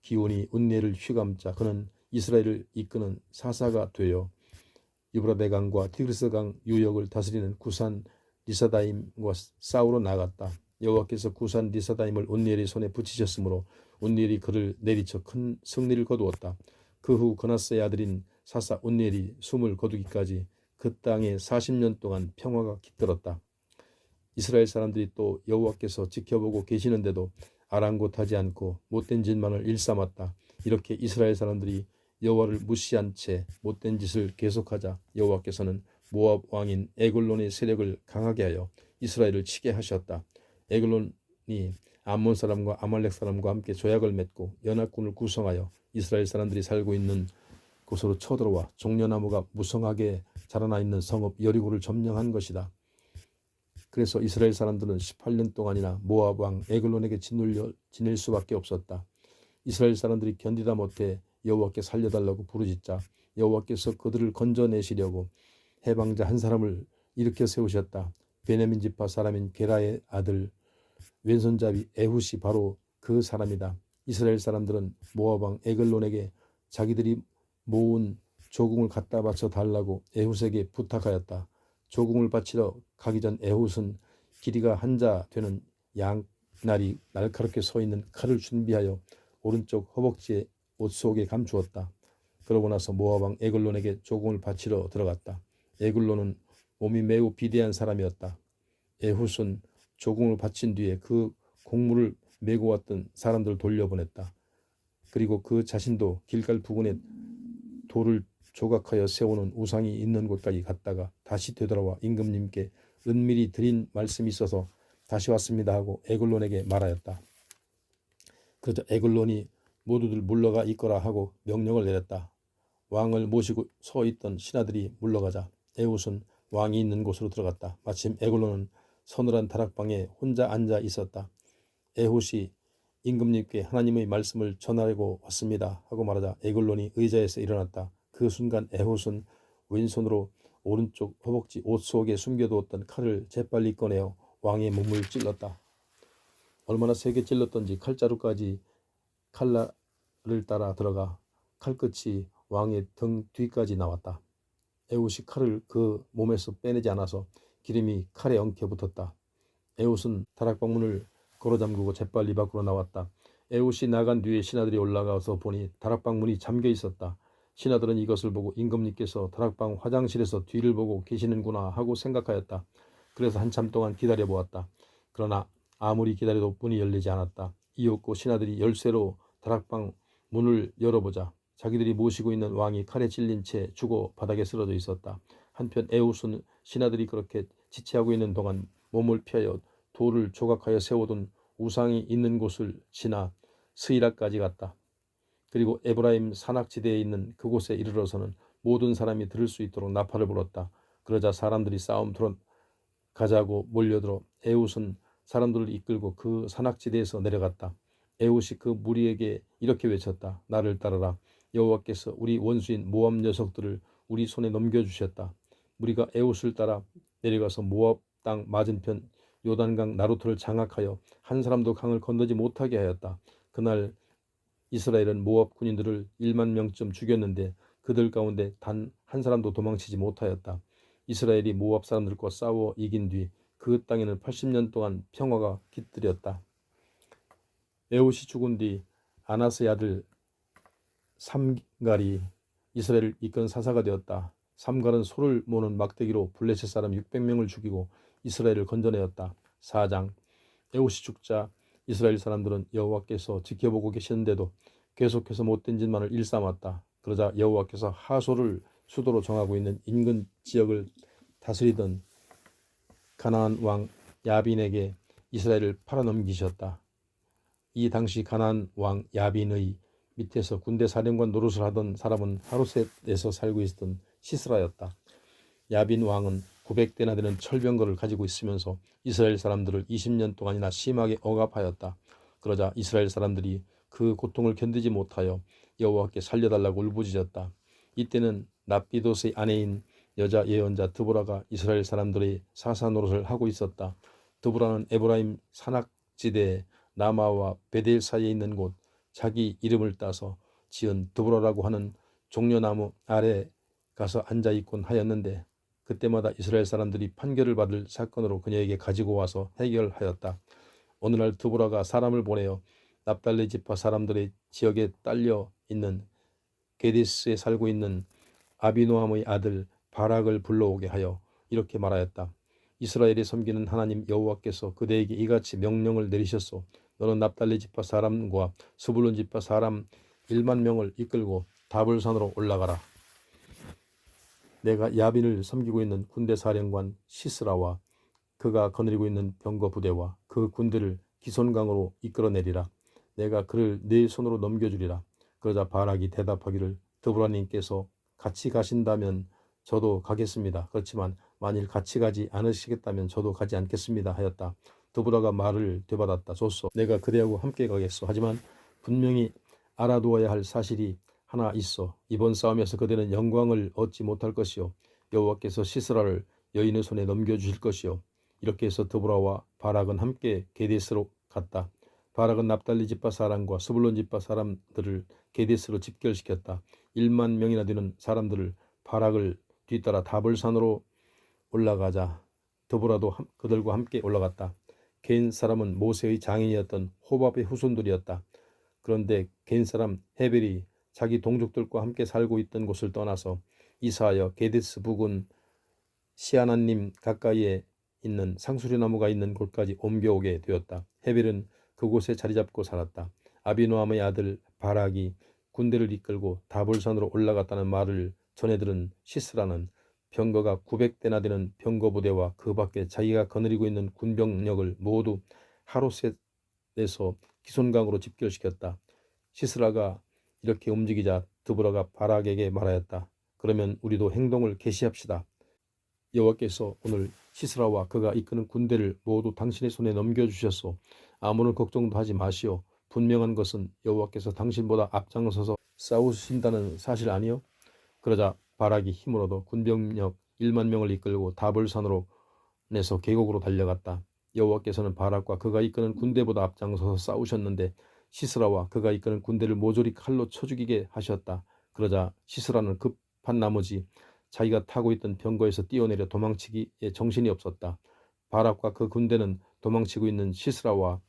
기운이 운니엘을 휘감자 그는 이스라엘을 이끄는 사사가 되어 유브라데강과 티그리스강 유역을 다스리는 구산 리사다임과 싸우러 나갔다. 여호와께서 구산 리사다임을 운니엘의 손에 붙이셨으므로 운니엘이 그를 내리쳐 큰 승리를 거두었다. 그 후 그나스의 아들인 사사 운니엘이 숨을 거두기까지 그 땅에 40년 동안 평화가 깃들었다. 이스라엘 사람들이 또 여호와께서 지켜보고 계시는데도 아랑곳하지 않고 못된 짓만을 일삼았다. 이렇게 이스라엘 사람들이 여호와를 무시한 채 못된 짓을 계속하자 여호와께서는 모압 왕인 에글론의 세력을 강하게 하여 이스라엘을 치게 하셨다. 에글론이 암몬 사람과 아말렉 사람과 함께 조약을 맺고 연합군을 구성하여 이스라엘 사람들이 살고 있는 곳으로 쳐들어와 종려나무가 무성하게 자라나 있는 성읍 여리고를 점령한 것이다. 그래서 이스라엘 사람들은 18년 동안이나 모압 왕 에글론에게 짓눌려 지낼 수밖에 없었다. 이스라엘 사람들이 견디다 못해 여호와께 살려달라고 부르짖자 여호와께서 그들을 건져내시려고 해방자 한 사람을 일으켜 세우셨다. 베냐민 지파 사람인 게라의 아들 왼손잡이 에훗이 바로 그 사람이다. 이스라엘 사람들은 모압 왕 에글론에게 자기들이 모은 조궁을 갖다 바쳐 달라고 에훗에게 부탁하였다. 조궁을 바치러 가기 전 에훗은 길이가 한자 되는 양날이 날카롭게 서 있는 칼을 준비하여 오른쪽 허벅지에 옷 속에 감추었다. 그러고 나서 모압 왕 에글론에게 조궁을 바치러 들어갔다. 에글론은 몸이 매우 비대한 사람이었다. 에훗은 조궁을 바친 뒤에 그 곡물을 메고 왔던 사람들을 돌려보냈다. 그리고 그 자신도 길갈 부근에 돌을 조각하여 세우는 우상이 있는 곳까지 갔다가 다시 되돌아와 임금님께 은밀히 드린 말씀이 있어서 다시 왔습니다 하고 에글론에게 말하였다. 그러자 에글론이 모두들 물러가 있거라 하고 명령을 내렸다. 왕을 모시고 서 있던 신하들이 물러가자 에훗은 왕이 있는 곳으로 들어갔다. 마침 에글론은 서늘한 다락방에 혼자 앉아 있었다. 에훗이 임금님께 하나님의 말씀을 전하려고 왔습니다 하고 말하자 에글론이 의자에서 일어났다. 그 순간 에훗은 왼손으로 오른쪽 허벅지 옷 속에 숨겨두었던 칼을 재빨리 꺼내어 왕의 몸을 찔렀다. 얼마나 세게 찔렀던지 칼자루까지 칼날을 따라 들어가 칼끝이 왕의 등 뒤까지 나왔다. 에훗이 칼을 그 몸에서 빼내지 않아서 기름이 칼에 엉켜 붙었다. 에훗은 다락방 문을 걸어 잠그고 재빨리 밖으로 나왔다. 에훗이 나간 뒤에 신하들이 올라가서 보니 다락방 문이 잠겨 있었다. 신하들은 이것을 보고 임금님께서 다락방 화장실에서 뒤를 보고 계시는구나 하고 생각하였다. 그래서 한참 동안 기다려보았다. 그러나 아무리 기다려도 문이 열리지 않았다. 이윽고 신하들이 열쇠로 다락방 문을 열어보자 자기들이 모시고 있는 왕이 칼에 찔린 채 죽어 바닥에 쓰러져 있었다. 한편 에훗은 신하들이 그렇게 지체하고 있는 동안 몸을 피하여 돌을 조각하여 세워둔 우상이 있는 곳을 지나 스이라까지 갔다. 그리고 에브라임 산악지대에 있는 그곳에 이르러서는 모든 사람이 들을 수 있도록 나팔을 불었다. 그러자 사람들이 싸움터로 가자고 몰려들어 에훗은 사람들을 이끌고 그 산악지대에서 내려갔다. 에훗이 그 무리에게 이렇게 외쳤다. 나를 따르라. 여호와께서 우리 원수인 모압 녀석들을 우리 손에 넘겨주셨다. 무리가 에훗을 따라 내려가서 모압 땅 맞은편 요단강 나루토를 장악하여 한 사람도 강을 건너지 못하게 하였다. 그날 이스라엘은 모압 군인들을 1만 명쯤 죽였는데 그들 가운데 단 한 사람도 도망치지 못하였다. 이스라엘이 모압 사람들과 싸워 이긴 뒤 그 땅에는 80년 동안 평화가 깃들였다. 에훗이 죽은 뒤 아나스의 아들 삼갈이 이스라엘을 이끈 사사가 되었다. 삼갈은 소를 모는 막대기로 블레셋 사람 600명을 죽이고 이스라엘을 건져내었다. 4장. 에훗이 죽자 이스라엘 사람들은 여호와께서 지켜보고 계시는데도 계속해서 못된 짓만을 일삼았다. 그러자 여호와께서 하솔을 수도로 정하고 있는 인근 지역을 다스리던 가나안 왕 야빈에게 이스라엘을 팔아넘기셨다. 이 당시 가나안 왕 야빈의 밑에서 군대 사령관 노릇을 하던 사람은 하루셋에서 살고 있었던 시스라였다. 야빈 왕은 900대나 되는 철병거를 가지고 있으면서 이스라엘 사람들을 20년 동안이나 심하게 억압하였다. 그러자 이스라엘 사람들이 그 고통을 견디지 못하여 여호와께 살려달라고 울부짖었다. 이때는 납비돗의 아내인 여자 예언자 드보라가 이스라엘 사람들의 사사 노릇을 하고 있었다. 드보라는 에브라임 산악지대에 나마와 베델 사이에 있는 곳 자기 이름을 따서 지은 드보라라고 하는 종려나무 아래 가서 앉아있곤 하였는데 그때마다 이스라엘 사람들이 판결을 받을 사건으로 그녀에게 가지고 와서 해결하였다. 어느 날 드보라가 사람을 보내어 납달리 지파 사람들의 지역에 딸려 있는 게데스에 살고 있는 아비노함의 아들 바락을 불러오게 하여 이렇게 말하였다. 이스라엘이 섬기는 하나님 여호와께서 그대에게 이같이 명령을 내리셨소. 너는 납달리 지파 사람과 스불론 지파 사람 1만 명을 이끌고 다볼산으로 올라가라. 내가 야빈을 섬기고 있는 군대 사령관 시스라와 그가 거느리고 있는 병거 부대와 그 군대를 기손강으로 이끌어내리라. 내가 그를 네 손으로 넘겨주리라. 그러자 바락이 대답하기를 드보라님께서 같이 가신다면 저도 가겠습니다. 그렇지만 만일 같이 가지 않으시겠다면 저도 가지 않겠습니다 하였다. 드보라가 말을 되받았다. 좋소. 내가 그대하고 함께 가겠소. 하지만 분명히 알아두어야 할 사실이 하나 있어. 이번 싸움에서 그대는 영광을 얻지 못할 것이요 여호와께서 시스라를 여인의 손에 넘겨주실 것이요. 이렇게 해서 드보라와 바락은 함께 게데스로 갔다. 바락은 납달리 지파 사람과 스불론 지파 사람들을 게데스로 집결시켰다. 1만 명이나 되는 사람들을 바락을 뒤따라 다볼산으로 올라가자 드보라도 그들과 함께 올라갔다. 겐 사람은 모세의 장인이었던 호밥의 후손들이었다. 그런데 겐 사람 헤벨이 자기 동족들과 함께 살고 있던 곳을 떠나서 이사하여 게데스 부근 시아나님 가까이에 있는 상수리나무가 있는 곳까지 옮겨오게 되었다. 헤벨은 그곳에 자리 잡고 살았다. 아비노함의 아들 바락이 군대를 이끌고 다볼산으로 올라갔다는 말을 전해 들은 시스라는 병거가 900대나 되는 병거 부대와 그 밖에 자기가 거느리고 있는 군병력을 모두 하로셋에서 기손강으로 집결시켰다. 시스라가 이렇게 움직이자 드보라가 바락에게 말하였다. 그러면 우리도 행동을 개시합시다. 여호와께서 오늘 시스라와 그가 이끄는 군대를 모두 당신의 손에 넘겨주셨소. 아무런 걱정도 하지 마시오. 분명한 것은 여호와께서 당신보다 앞장서서 싸우신다는 사실 아니요? 그러자 바락이 힘을 얻어 군병력 1만 명을 이끌고 다볼산으로 내서 계곡으로 달려갔다. 여호와께서는 바락과 그가 이끄는 군대보다 앞장서서 싸우셨는데 시스라와 그가 이끄는 군대를 모조리 칼로 쳐 죽이게 하셨다. 그러자 시스라는 급한 나머지 자기가 타고 있던 병거에서 뛰어내려 도망치기에 정신이 없었다. 바락과 그 군대는 도망치고 있는 시스라와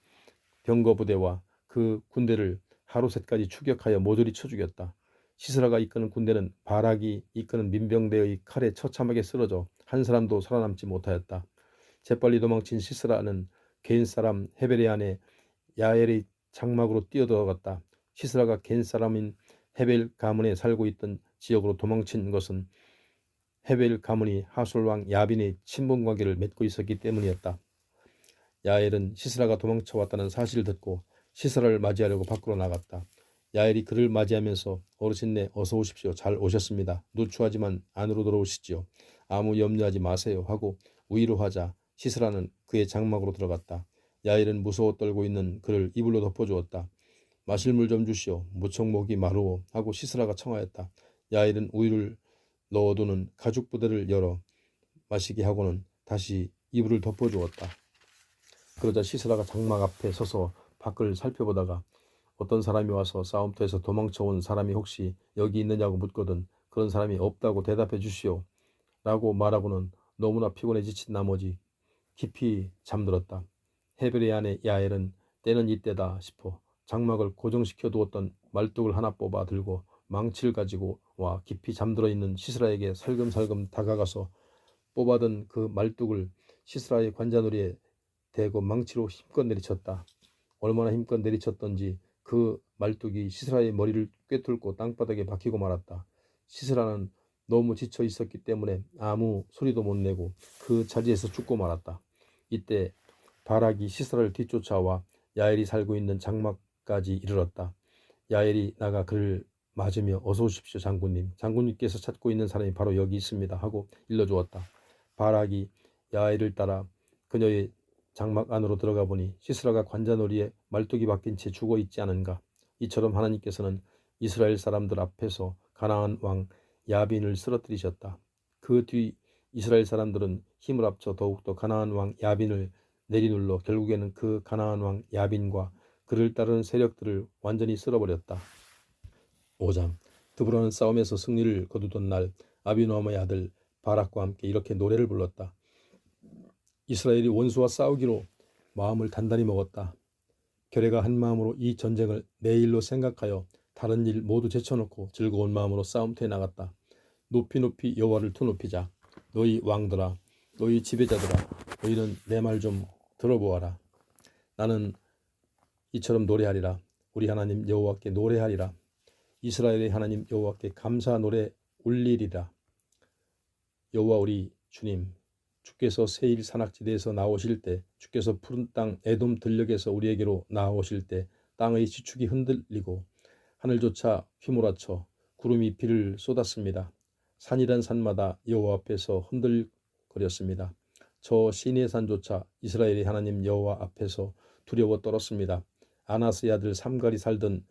병거 부대와 그 군대를 하루셋까지 추격하여 모조리 쳐 죽였다. 시스라가 이끄는 군대는 바락이 이끄는 민병대의 칼에 처참하게 쓰러져 한 사람도 살아남지 못하였다. 재빨리 도망친 시스라는 겐 사람 헤벨의 아내 야엘의 장막으로 뛰어들어갔다. 시스라가 겐 사람인 헤벨 가문에 살고 있던 지역으로 도망친 것은 헤벨 가문이 하솔 왕 야빈의 친분 관계를 맺고 있었기 때문이었다. 야엘은 시스라가 도망쳐왔다는 사실을 듣고 시스라를 맞이하려고 밖으로 나갔다. 야엘이 그를 맞이하면서 어르신네 어서 오십시오. 잘 오셨습니다. 누추하지만 안으로 들어오시지요. 아무 염려하지 마세요 하고 위로하자 시스라는 그의 장막으로 들어갔다. 야엘은 무서워 떨고 있는 그를 이불로 덮어주었다. 마실 물 좀 주시오. 무척 목이 마르오 하고 시스라가 청하였다. 야엘은 우유를 넣어두는 가죽 부대를 열어 마시게 하고는 다시 이불을 덮어주었다. 그러자 시스라가 장막 앞에 서서 밖을 살펴보다가 어떤 사람이 와서 싸움터에서 도망쳐온 사람이 혹시 여기 있느냐고 묻거든 그런 사람이 없다고 대답해 주시오 라고 말하고는 너무나 피곤해 지친 나머지 깊이 잠들었다. 헤벨의 아내 야엘은 때는 이때다 싶어 장막을 고정시켜 두었던 말뚝을 하나 뽑아 들고 망치를 가지고 와 깊이 잠들어 있는 시스라에게 살금살금 다가가서 뽑아든 그 말뚝을 시스라의 관자놀이에 대고 망치로 힘껏 내리쳤다. 얼마나 힘껏 내리쳤던지 그 말뚝이 시스라의 머리를 꿰뚫고 땅바닥에 박히고 말았다. 시스라는 너무 지쳐 있었기 때문에 아무 소리도 못 내고 그 자리에서 죽고 말았다. 이때 바락이 시스라를 뒤쫓아와 야엘이 살고 있는 장막까지 이르렀다. 야엘이 나가 그를 맞으며 어서 오십시오 장군님. 장군님께서 찾고 있는 사람이 바로 여기 있습니다 하고 일러주었다. 바락이 야엘을 따라 그녀의 장막 안으로 들어가 보니 시스라가 관자놀이에 말뚝이 박힌 채 죽어 있지 않은가. 이처럼 하나님께서는 이스라엘 사람들 앞에서 가나안 왕 야빈을 쓰러뜨리셨다. 그 뒤 이스라엘 사람들은 힘을 합쳐 더욱더 가나안 왕 야빈을 내리눌러 결국에는 그 가나안 왕 야빈과 그를 따르는 세력들을 완전히 쓸어버렸다. 5장 드보라는 싸움에서 승리를 거두던 날 아비노함의 아들 바락과 함께 이렇게 노래를 불렀다. 이스라엘이 원수와 싸우기로 마음을 단단히 먹었다. 결의가 한 마음으로 이 전쟁을 내일로 생각하여 다른 일 모두 제쳐놓고 즐거운 마음으로 싸움터에 나갔다. 높이 높이 여호와를 투높이자. 너희 왕들아, 너희 지배자들아, 너희는 내 말 좀 들어보아라. 나는 이처럼 노래하리라. 우리 하나님 여호와께 노래하리라. 이스라엘의 하나님 여호와께 감사 노래 울리리라. 여호와 우리 주님, 주께서 세일 산악지대에서 나오실 때, 주께서 푸른 땅 에돔 들녘에서 우리에게로 나오실 때 땅의 지축이 흔들리고 하늘조차 휘몰아쳐 구름이 비를 쏟았습니다. 산이란 산마다 여호와 앞에서 흔들거렸습니다. 저 시내 산조차 이스라엘의 하나님 여호와 앞에서 두려워 떨었습니다. 아나스의 아들 삼갈이 살던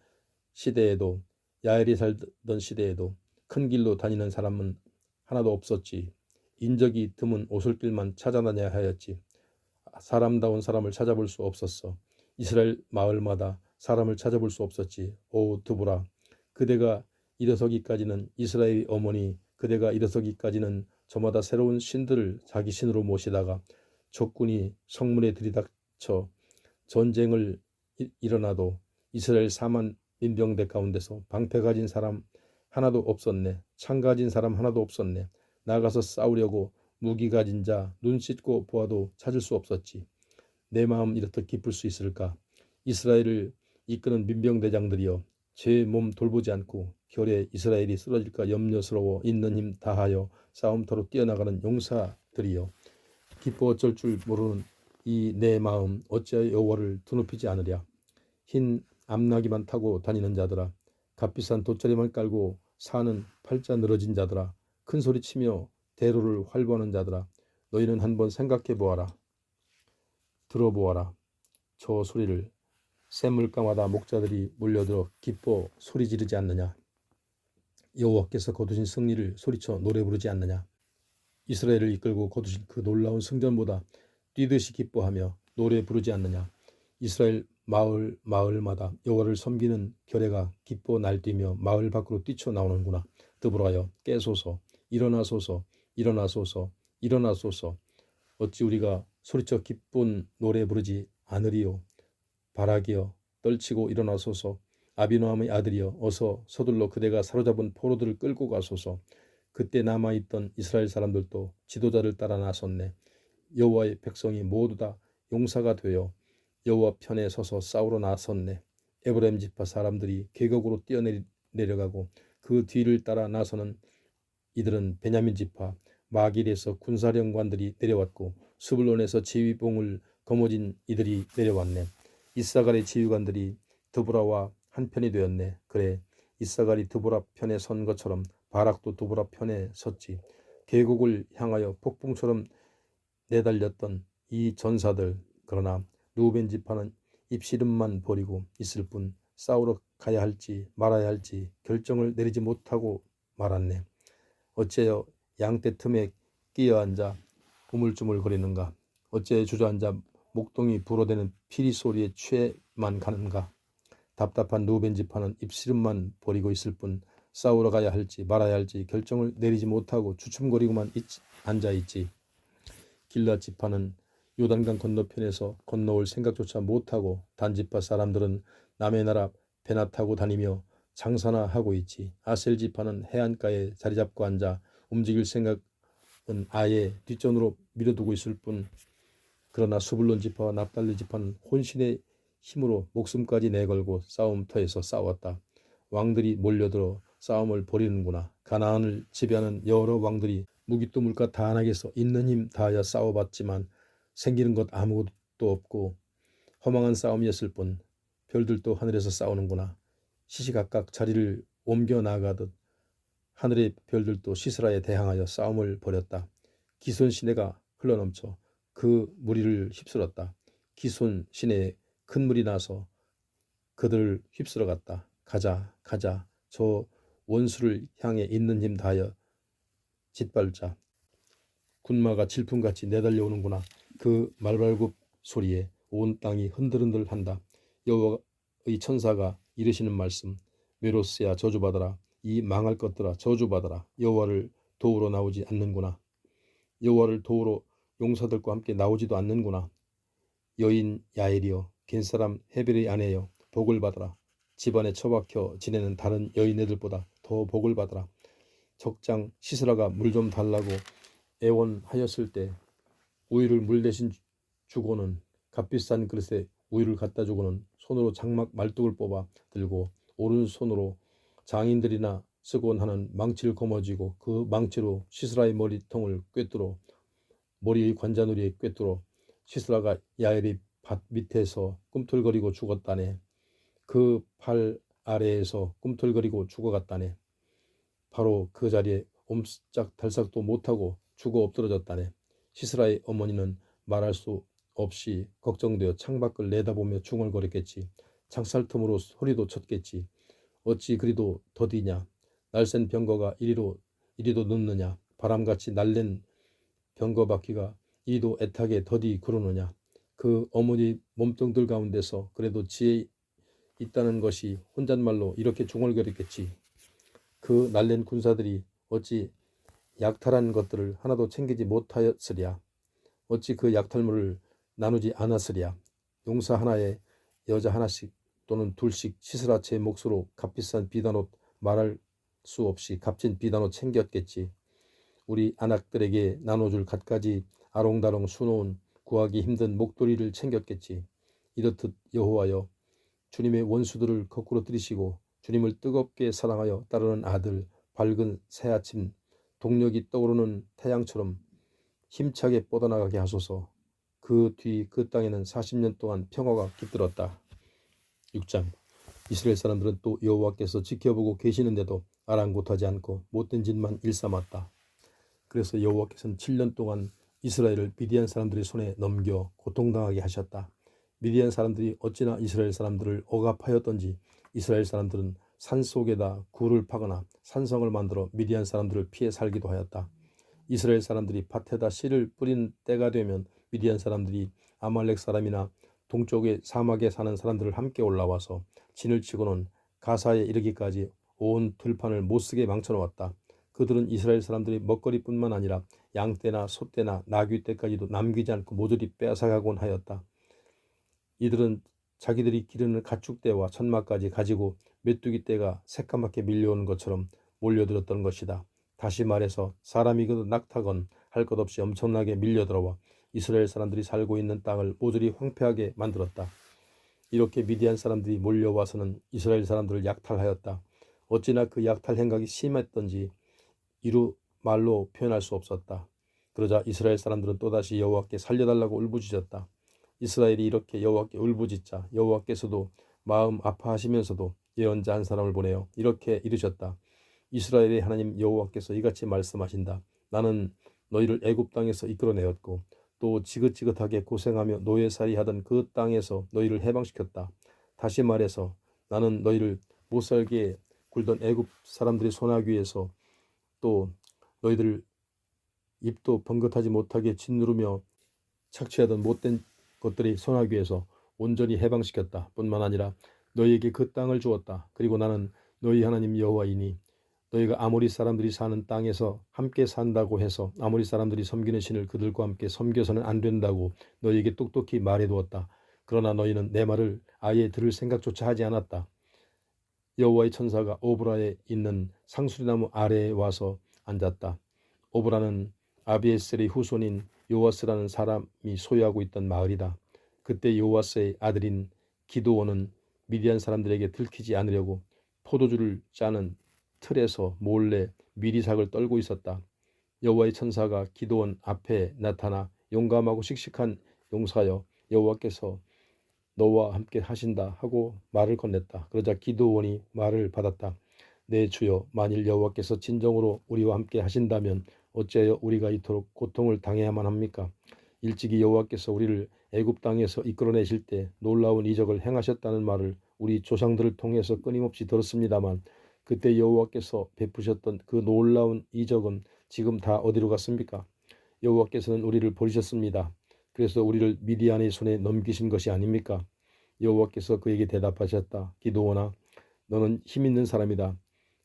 시대에도 야엘이 살던 시대에도 큰 길로 다니는 사람은 하나도 없었지. 인적이 드문 오솔길만 찾아다녀야 하였지. 사람다운 사람을 찾아볼 수 없었어. 이스라엘 마을마다 사람을 찾아볼 수 없었지. 오 드보라, 그대가 일어서기까지는 이스라엘 어머니, 그대가 일어서기까지는 저마다 새로운 신들을 자기 신으로 모시다가 적군이 성문에 들이닥쳐 전쟁을 일어나도 이스라엘 4만 민병대 가운데서 방패 가진 사람 하나도 없었네. 창 가진 사람 하나도 없었네. 나가서 싸우려고 무기 가진 자 눈 씻고 보아도 찾을 수 없었지. 내 마음 이렇듯 기쁠 수 있을까? 이스라엘을 이끄는 민병대장들이여, 제 몸 돌보지 않고 결에 이스라엘이 쓰러질까 염려스러워 있는 힘 다하여 싸움터로 뛰어나가는 용사들이여, 기뻐 어쩔 줄 모르는 이 내 마음 어찌하여 여호와를 드높이지 않으랴. 흰 암나기만 타고 다니는 자들아, 값비싼 돗자리만 깔고 사는 팔자 늘어진 자들아, 큰 소리 치며 대로를 활보하는 자들아, 너희는 한번 생각해 보아라. 들어보아라. 저 소리를 샘물가마다 목자들이 몰려들어 기뻐 소리 지르지 않느냐. 여호와께서 거두신 승리를 소리쳐 노래 부르지 않느냐. 이스라엘을 이끌고 거두신 그 놀라운 승전보다 뛰듯이 기뻐하며 노래 부르지 않느냐. 이스라엘 마을마다 여호와를 섬기는 결례가 기뻐 날뛰며 마을 밖으로 뛰쳐나오는구나. 드보라여, 깨소서, 일어나소서, 일어나소서, 일어나소서. 어찌 우리가 소리쳐 기쁜 노래 부르지 않으리요. 바라기여, 떨치고 일어나소서. 아비노함의 아들이여, 어서 서둘러 그대가 사로잡은 포로들을 끌고 가소서. 그때 남아있던 이스라엘 사람들도 지도자를 따라 나섰네. 여호와의 백성이 모두 다 용사가 되어 여호와 편에 서서 싸우러 나섰네. 에브라임 지파 사람들이 계곡으로 뛰어내려가고 그 뒤를 따라 나서는 이들은 베냐민 지파 마길에서 군사령관들이 내려왔고 스불론에서 지휘봉을 거머쥔 이들이 내려왔네. 이사갈의 지휘관들이 드보라와 한편이 되었네. 그래, 이사갈이 드보라 편에 선 것처럼 바락도 드보라 편에 섰지. 계곡을 향하여 폭풍처럼 내달렸던 이 전사들, 그러나 루벤 지파는 입씨름만 벌이고 있을 뿐 싸우러 가야 할지 말아야 할지 결정을 내리지 못하고 말았네. 어째여 양떼 틈에 끼어앉아 우물쭈물거리는가. 어째 주저앉아 목동이 불어대는 피리 소리에 취해만 가는가. 답답한 루벤 지파는 입씨름만 벌이고 있을 뿐 싸우러 가야 할지 말아야 할지 결정을 내리지 못하고 주춤거리고만 앉아있지. 길앗 지파는 요단강 건너편에서 건너올 생각조차 못하고 단지파 사람들은 남의 나라 배나 타고 다니며 장사나 하고 있지. 아셀 지파는 해안가에 자리 잡고 앉아 움직일 생각은 아예 뒷전으로 밀어두고 있을 뿐, 그러나 스불론 지파와 납달리 지파는 혼신의 힘으로 목숨까지 내걸고 싸움터에서 싸웠다. 왕들이 몰려들어 싸움을 벌이는구나. 가나안을 지배하는 여러 왕들이 무기도 물가 다안하게서 있는 힘 다하여 싸워봤지만 생기는 것 아무것도 없고 허망한 싸움이었을 뿐, 별들도 하늘에서 싸우는구나. 시시각각 자리를 옮겨 나가듯 하늘의 별들도 시스라에 대항하여 싸움을 벌였다. 기손 시내가 흘러넘쳐 그 무리를 휩쓸었다. 기손 시내에 큰 물이 나서 그들을 휩쓸어 갔다. 가자, 가자. 저 원수를 향해 있는 힘 다하여 짓밟자. 군마가 질풍같이 내달려오는구나. 그 말발굽 소리에 온 땅이 흔들흔들한다. 여호와의 천사가 이르시는 말씀. 메로스야, 저주받아라. 이 망할 것들아, 저주받아라. 여호와를 도우러 나오지 않는구나. 여호와를 도우러 용사들과 함께 나오지도 않는구나. 여인 야엘이여, 겐사람 헤벨의 아내여, 복을 받아라. 집안에 처박혀 지내는 다른 여인애들보다 더 복을 받아라. 적장 시스라가 물 좀 달라고 애원하였을 때 우유를 물 대신 주고는, 값비싼 그릇에 우유를 갖다 주고는 손으로 장막 말뚝을 뽑아 들고 오른손으로 장인들이나 쓰곤 하는 망치를 거머쥐고 그 망치로 시스라의 머리통을 꿰뚫어 머리의 관자놀이에 꿰뚫어 시스라가 야엘이 밭 밑에서 꿈틀거리고 죽었다네. 그 팔 아래에서 꿈틀거리고 죽어갔다네. 바로 그 자리에 옴짝달싹도 못하고 죽어 엎드러졌다네. 시스라의 어머니는 말할 수 없이 걱정되어 창밖을 내다보며 중얼거렸겠지. 창살 틈으로 소리도 쳤겠지. 어찌 그리도 더디냐. 날쌘 병거가 이리도 늦느냐. 바람같이 날랜 병거 바퀴가 이리도 애타게 더디 구르느냐. 그 어머니 몸뚱들 가운데서 그래도 지혜 있다는 것이 혼잣말로 이렇게 중얼거렸겠지. 그 날랜 군사들이 어찌 약탈한 것들을 하나도 챙기지 못하였으랴. 어찌 그 약탈물을 나누지 않았으랴. 용사 하나에 여자 하나씩 또는 둘씩 시스라 제 몫으로 값비싼 비단옷 말할 수 없이 값진 비단옷 챙겼겠지. 우리 안악들에게 나눠줄 갖가지 아롱다롱 수놓은 구하기 힘든 목도리를 챙겼겠지. 이렇듯 여호와여, 주님의 원수들을 거꾸로 들이시고 주님을 뜨겁게 사랑하여 따르는 아들, 밝은 새아침 동력이 떠오르는 태양처럼 힘차게 뻗어나가게 하소서. 그 뒤 그 땅에는 40년 동안 평화가 깃들었다. 6장. 이스라엘 사람들은 또 여호와께서 지켜보고 계시는데도 아랑곳하지 않고 못된 짓만 일삼았다. 그래서 여호와께서는 7년 동안 이스라엘을 미디안 사람들의 손에 넘겨 고통당하게 하셨다. 미디안 사람들이 어찌나 이스라엘 사람들을 억압하였던지 이스라엘 사람들은 산속에다 굴을 파거나 산성을 만들어 미디안 사람들을 피해 살기도 하였다. 이스라엘 사람들이 밭에다 씨를 뿌린 때가 되면 미디안 사람들이 아말렉 사람이나 동쪽의 사막에 사는 사람들을 함께 올라와서 진을 치고는 가사에 이르기까지 온 들판을 못쓰게 망쳐놓았다. 그들은 이스라엘 사람들이 먹거리뿐만 아니라 양떼나 소떼나 나귀떼까지도 남기지 않고 모조리 빼앗아가곤 하였다. 이들은 자기들이 기르는 가축떼와 천마까지 가지고 메뚜기 떼가 새까맣게 밀려오는 것처럼 몰려들었던 것이다. 다시 말해서 사람이거든 낙타건 할 것 없이 엄청나게 밀려들어와 이스라엘 사람들이 살고 있는 땅을 모조리 황폐하게 만들었다. 이렇게 미디안 사람들이 몰려와서는 이스라엘 사람들을 약탈하였다. 어찌나 그 약탈 행각이 심했던지 이루 말로 표현할 수 없었다. 그러자 이스라엘 사람들은 또다시 여호와께 살려달라고 울부짖었다. 이스라엘이 이렇게 여호와께 울부짖자 여호와께서도 마음 아파하시면서도 예언자 한 사람을 보내어 이렇게 이르셨다. 이스라엘의 하나님 여호와께서 이같이 말씀하신다. 나는 너희를 애굽 땅에서 이끌어내었고 또 지긋지긋하게 고생하며 노예살이 하던 그 땅에서 너희를 해방시켰다. 다시 말해서 나는 너희를 못살게 굴던 애굽 사람들의 소나귀에서 또 너희들 입도 번긋하지 못하게 짓누르며 착취하던 못된 것들이 소나귀에서 온전히 해방시켰다. 뿐만 아니라 너희에게 그 땅을 주었다. 그리고 나는 너희 하나님 여호와이니 너희가 아모리 사람들이 사는 땅에서 함께 산다고 해서 아모리 사람들이 섬기는 신을 그들과 함께 섬겨서는 안 된다고 너희에게 똑똑히 말해두었다. 그러나 너희는 내 말을 아예 들을 생각조차 하지 않았다. 여호와의 천사가 오브라에 있는 상수리나무 아래에 와서 앉았다. 오브라는 아비에셀의 후손인 요아스라는 사람이 소유하고 있던 마을이다. 그때 요아스의 아들인 기드온은 미디안 사람들에게 들키지 않으려고 포도주를 짜는 틀에서 몰래 미리삭을 떨고 있었다. 여호와의 천사가 기드온 앞에 나타나 용감하고 씩씩한 용사여, 여호와께서 너와 함께 하신다 하고 말을 건넸다. 그러자 기드온이 말을 받았다. 내 주여, 만일 여호와께서 진정으로 우리와 함께 하신다면 어찌하여 우리가 이토록 고통을 당해야만 합니까? 일찍이 여호와께서 우리를 애굽 땅에서 이끌어내실 때 놀라운 이적을 행하셨다는 말을 우리 조상들을 통해서 끊임없이 들었습니다만 그때 여호와께서 베푸셨던 그 놀라운 이적은 지금 다 어디로 갔습니까? 여호와께서는 우리를 버리셨습니다. 그래서 우리를 미디안의 손에 넘기신 것이 아닙니까? 여호와께서 그에게 대답하셨다. 기드온아, 너는 힘 있는 사람이다.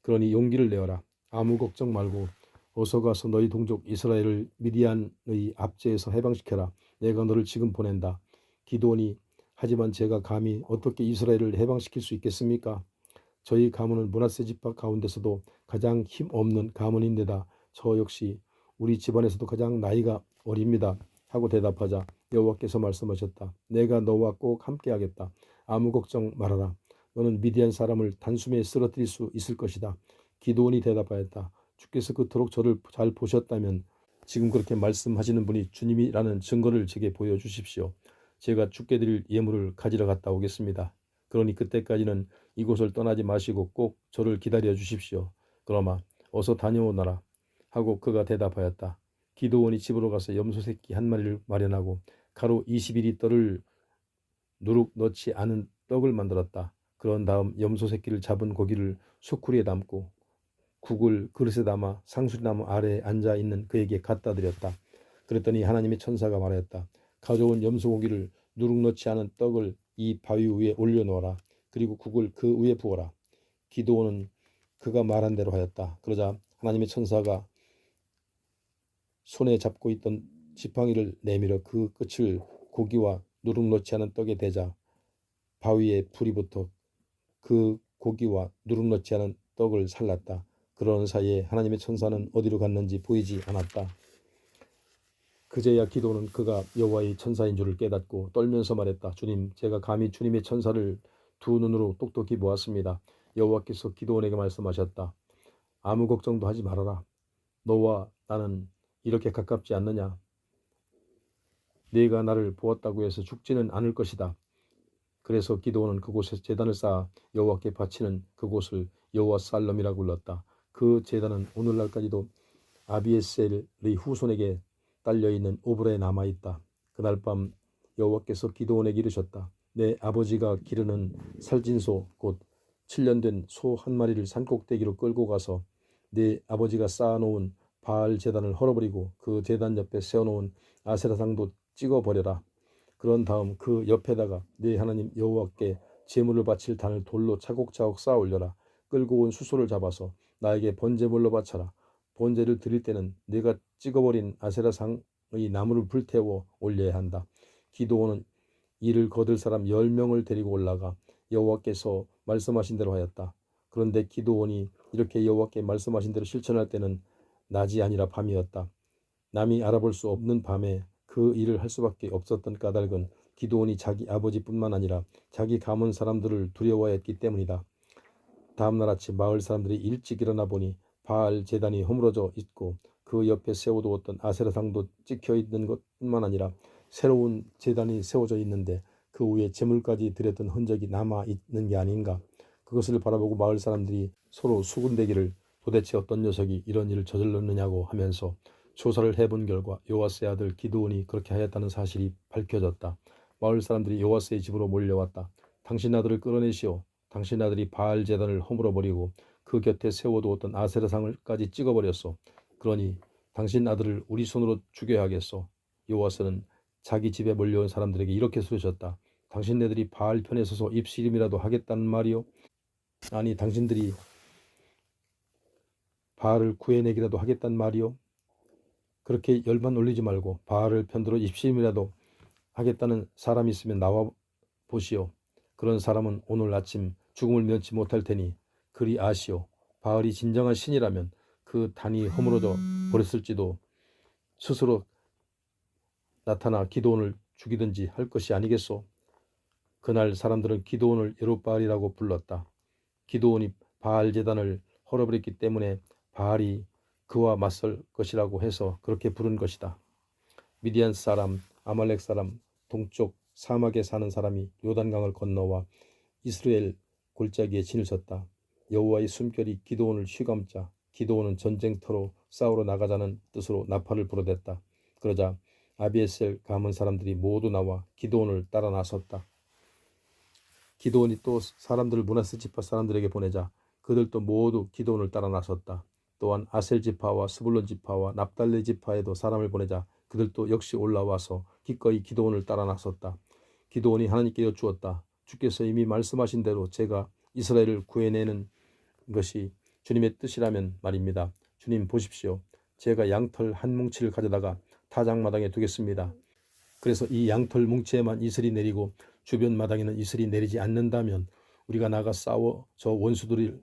그러니 용기를 내어라. 아무 걱정 말고 어서 가서 너희 동족 이스라엘을 미디안의 압제에서 해방시켜라. 내가 너를 지금 보낸다. 기드온이 하지만 제가 감히 어떻게 이스라엘을 해방시킬 수 있겠습니까? 저희 가문은 므낫세 지파 가운데서도 가장 힘없는 가문인데다 저 역시 우리 집안에서도 가장 나이가 어립니다. 하고 대답하자 여호와께서 말씀하셨다. 내가 너와 꼭 함께하겠다. 아무 걱정 말아라. 너는 미디안 사람을 단숨에 쓰러뜨릴 수 있을 것이다. 기드온이 대답하였다. 주께서 그토록 저를 잘 보셨다면 지금 그렇게 말씀하시는 분이 주님이라는 증거를 제게 보여주십시오. 제가 주께 드릴 예물을 가지러 갔다 오겠습니다. 그러니 그때까지는 이곳을 떠나지 마시고 꼭 저를 기다려 주십시오. 그러마 어서 다녀오너라 하고 그가 대답하였다. 기드온이 집으로 가서 염소 새끼 한 마리를 마련하고 가루 20리터를 누룩 넣지 않은 떡을 만들었다. 그런 다음 염소 새끼를 잡은 고기를 수쿠리에 담고 국을 그릇에 담아 상수리나무 아래에 앉아있는 그에게 갖다 드렸다. 그랬더니 하나님의 천사가 말하였다. 가져온 염소고기를 누룩 넣지 않은 떡을 이 바위 위에 올려놓아라. 그리고 국을 그 위에 부어라. 기드온은 그가 말한 대로 하였다. 그러자 하나님의 천사가 손에 잡고 있던 지팡이를 내밀어 그 끝을 고기와 누룩 넣지 않은 떡에 대자 바위에 불이 붙어 그 고기와 누룩 넣지 않은 떡을 살랐다. 그러는 사이에 하나님의 천사는 어디로 갔는지 보이지 않았다. 그제야 기도는 그가 여호와의 천사인 줄을 깨닫고 떨면서 말했다. 주님, 제가 감히 주님의 천사를 두 눈으로 똑똑히 보았습니다. 여호와께서 기도원에게 말씀하셨다. 아무 걱정도 하지 말아라. 너와 나는 이렇게 가깝지 않느냐. 네가 나를 보았다고 해서 죽지는 않을 것이다. 그래서 기도원은 그곳에 제단을 쌓아 여호와께 바치는 그곳을 여호와 살럼이라고 불렀다. 그 제단은 오늘날까지도 아비에셀의 후손에게 딸려있는 오브레에 남아있다. 그날 밤 여호와께서 기도원에게 이르셨다. 내 아버지가 기르는 살진소 곧 7년 된 소 한 마리를 산꼭대기로 끌고 가서 내 아버지가 쌓아놓은 바알 제단을 헐어버리고 그 제단 옆에 세워놓은 아세라상도 찍어버려라. 그런 다음 그 옆에다가 네 하나님 여호와께 제물을 바칠 단을 돌로 차곡차곡 쌓아 올려라. 끌고 온 수소를 잡아서 나에게 번제물로 바쳐라. 번제를 드릴 때는 네가 찍어버린 아세라상의 나무를 불태워 올려야 한다. 기도원은 이를 거둘 사람 10명을 데리고 올라가 여호와께서 말씀하신 대로 하였다. 그런데 기도원이 이렇게 여호와께 말씀하신 대로 실천할 때는 낮이 아니라 밤이었다. 남이 알아볼 수 없는 밤에 그 일을 할 수밖에 없었던 까닭은 기도원이 자기 아버지뿐만 아니라 자기 가문 사람들을 두려워했기 때문이다. 다음날 아침 마을 사람들이 일찍 일어나 보니 바알 제단이 허물어져 있고 그 옆에 세워두었던 아세라상도 찍혀 있는 것뿐만 아니라 새로운 제단이 세워져 있는데 그 위에 제물까지 드렸던 흔적이 남아 있는 게 아닌가. 그것을 바라보고 마을 사람들이 서로 수군대기를 도대체 어떤 녀석이 이런 일을 저질렀느냐고 하면서 조사를 해본 결과 요아스의 아들 기드온이 그렇게 하였다는 사실이 밝혀졌다. 마을 사람들이 요아스의 집으로 몰려왔다. 당신 아들을 끌어내시오. 당신 아들이 바알 제단을 허물어버리고 그 곁에 세워두었던 아세라상을까지 찍어버렸소. 그러니 당신 아들을 우리 손으로 죽여야 하겠소. 요아스는 자기 집에 몰려온 사람들에게 이렇게 소리쳤다. 당신네들이 바알 편에 서서 입씨름이라도 하겠다는 말이오? 아니 당신들이 바알을 구해내기라도 하겠단 말이오? 그렇게 열만 올리지 말고 바알을 편들어 입씨름이라도 하겠다는 사람이 있으면 나와 보시오. 그런 사람은 오늘 아침 죽음을 면치 못할 테니 그리 아시오. 바알이 진정한 신이라면 그 단이 허물어져 버렸을지도 스스로 나타나 기드온을 죽이든지 할 것이 아니겠소. 그날 사람들은 기드온을 여룻바알이라고 불렀다. 기드온이 바알 제단을 헐어버렸기 때문에 바알이 그와 맞설 것이라고 해서 그렇게 부른 것이다. 미디안 사람, 아말렉 사람, 동쪽 사막에 사는 사람이 요단강을 건너와 이스라엘 골짜기에 진을 쳤다. 여호와의 숨결이 기드온을 휘감자 기드온은 전쟁터로 싸우러 나가자는 뜻으로 나팔을 불어댔다. 그러자 아비에셀 가문 사람들이 모두 나와 기드온을 따라 나섰다. 기드온이 또 사람들을 므낫세 지파 사람들에게 보내자 그들도 모두 기드온을 따라 나섰다. 또한 아셀 지파와 스불론 지파와 납달리 지파에도 사람을 보내자 그들도 역시 올라와서 기꺼이 기드온을 따라 나섰다. 기드온이 하나님께 여쭈었다. 주께서 이미 말씀하신 대로 제가 이스라엘을 구해내는 것이 주님의 뜻이라면 말입니다. 주님 보십시오. 제가 양털 한 뭉치를 가져다가 타작마당에 두겠습니다. 그래서 이 양털 뭉치에만 이슬이 내리고 주변 마당에는 이슬이 내리지 않는다면 우리가 나가 싸워 저 원수들을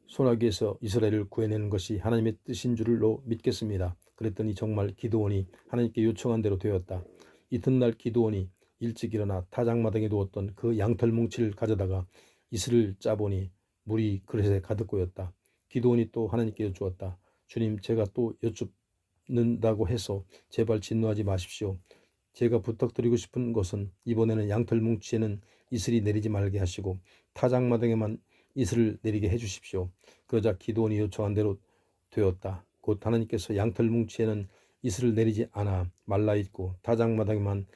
손아귀에서 이스라엘을 구해내는 것이 하나님의 뜻인 줄로 믿겠습니다. 그랬더니 정말 기드온이 하나님께 요청한 대로 되었다. 이튿날 기드온이 일찍 일어나 타작마당에 두었던 그 양털 뭉치를 가져다가 이슬을 짜보니 물이 그릇에 가득 고였다. 기드온이 또 하나님께 여쭈었다. 주님, 제가 또 여쭙는다고 해서 제발 진노하지 마십시오. 제가 부탁드리고 싶은 것은 이번에는 양털 뭉치에는 이슬이 내리지 말게 하시고 타작마당에만 이슬을 내리게 해주십시오. 그러자 기드온이 요청한 대로 되었다. 곧 하나님께서 양털 뭉치에는 이슬을 내리지 않아 말라있고 타작마당에만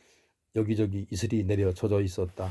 여기저기 이슬이 내려 젖어 있었다.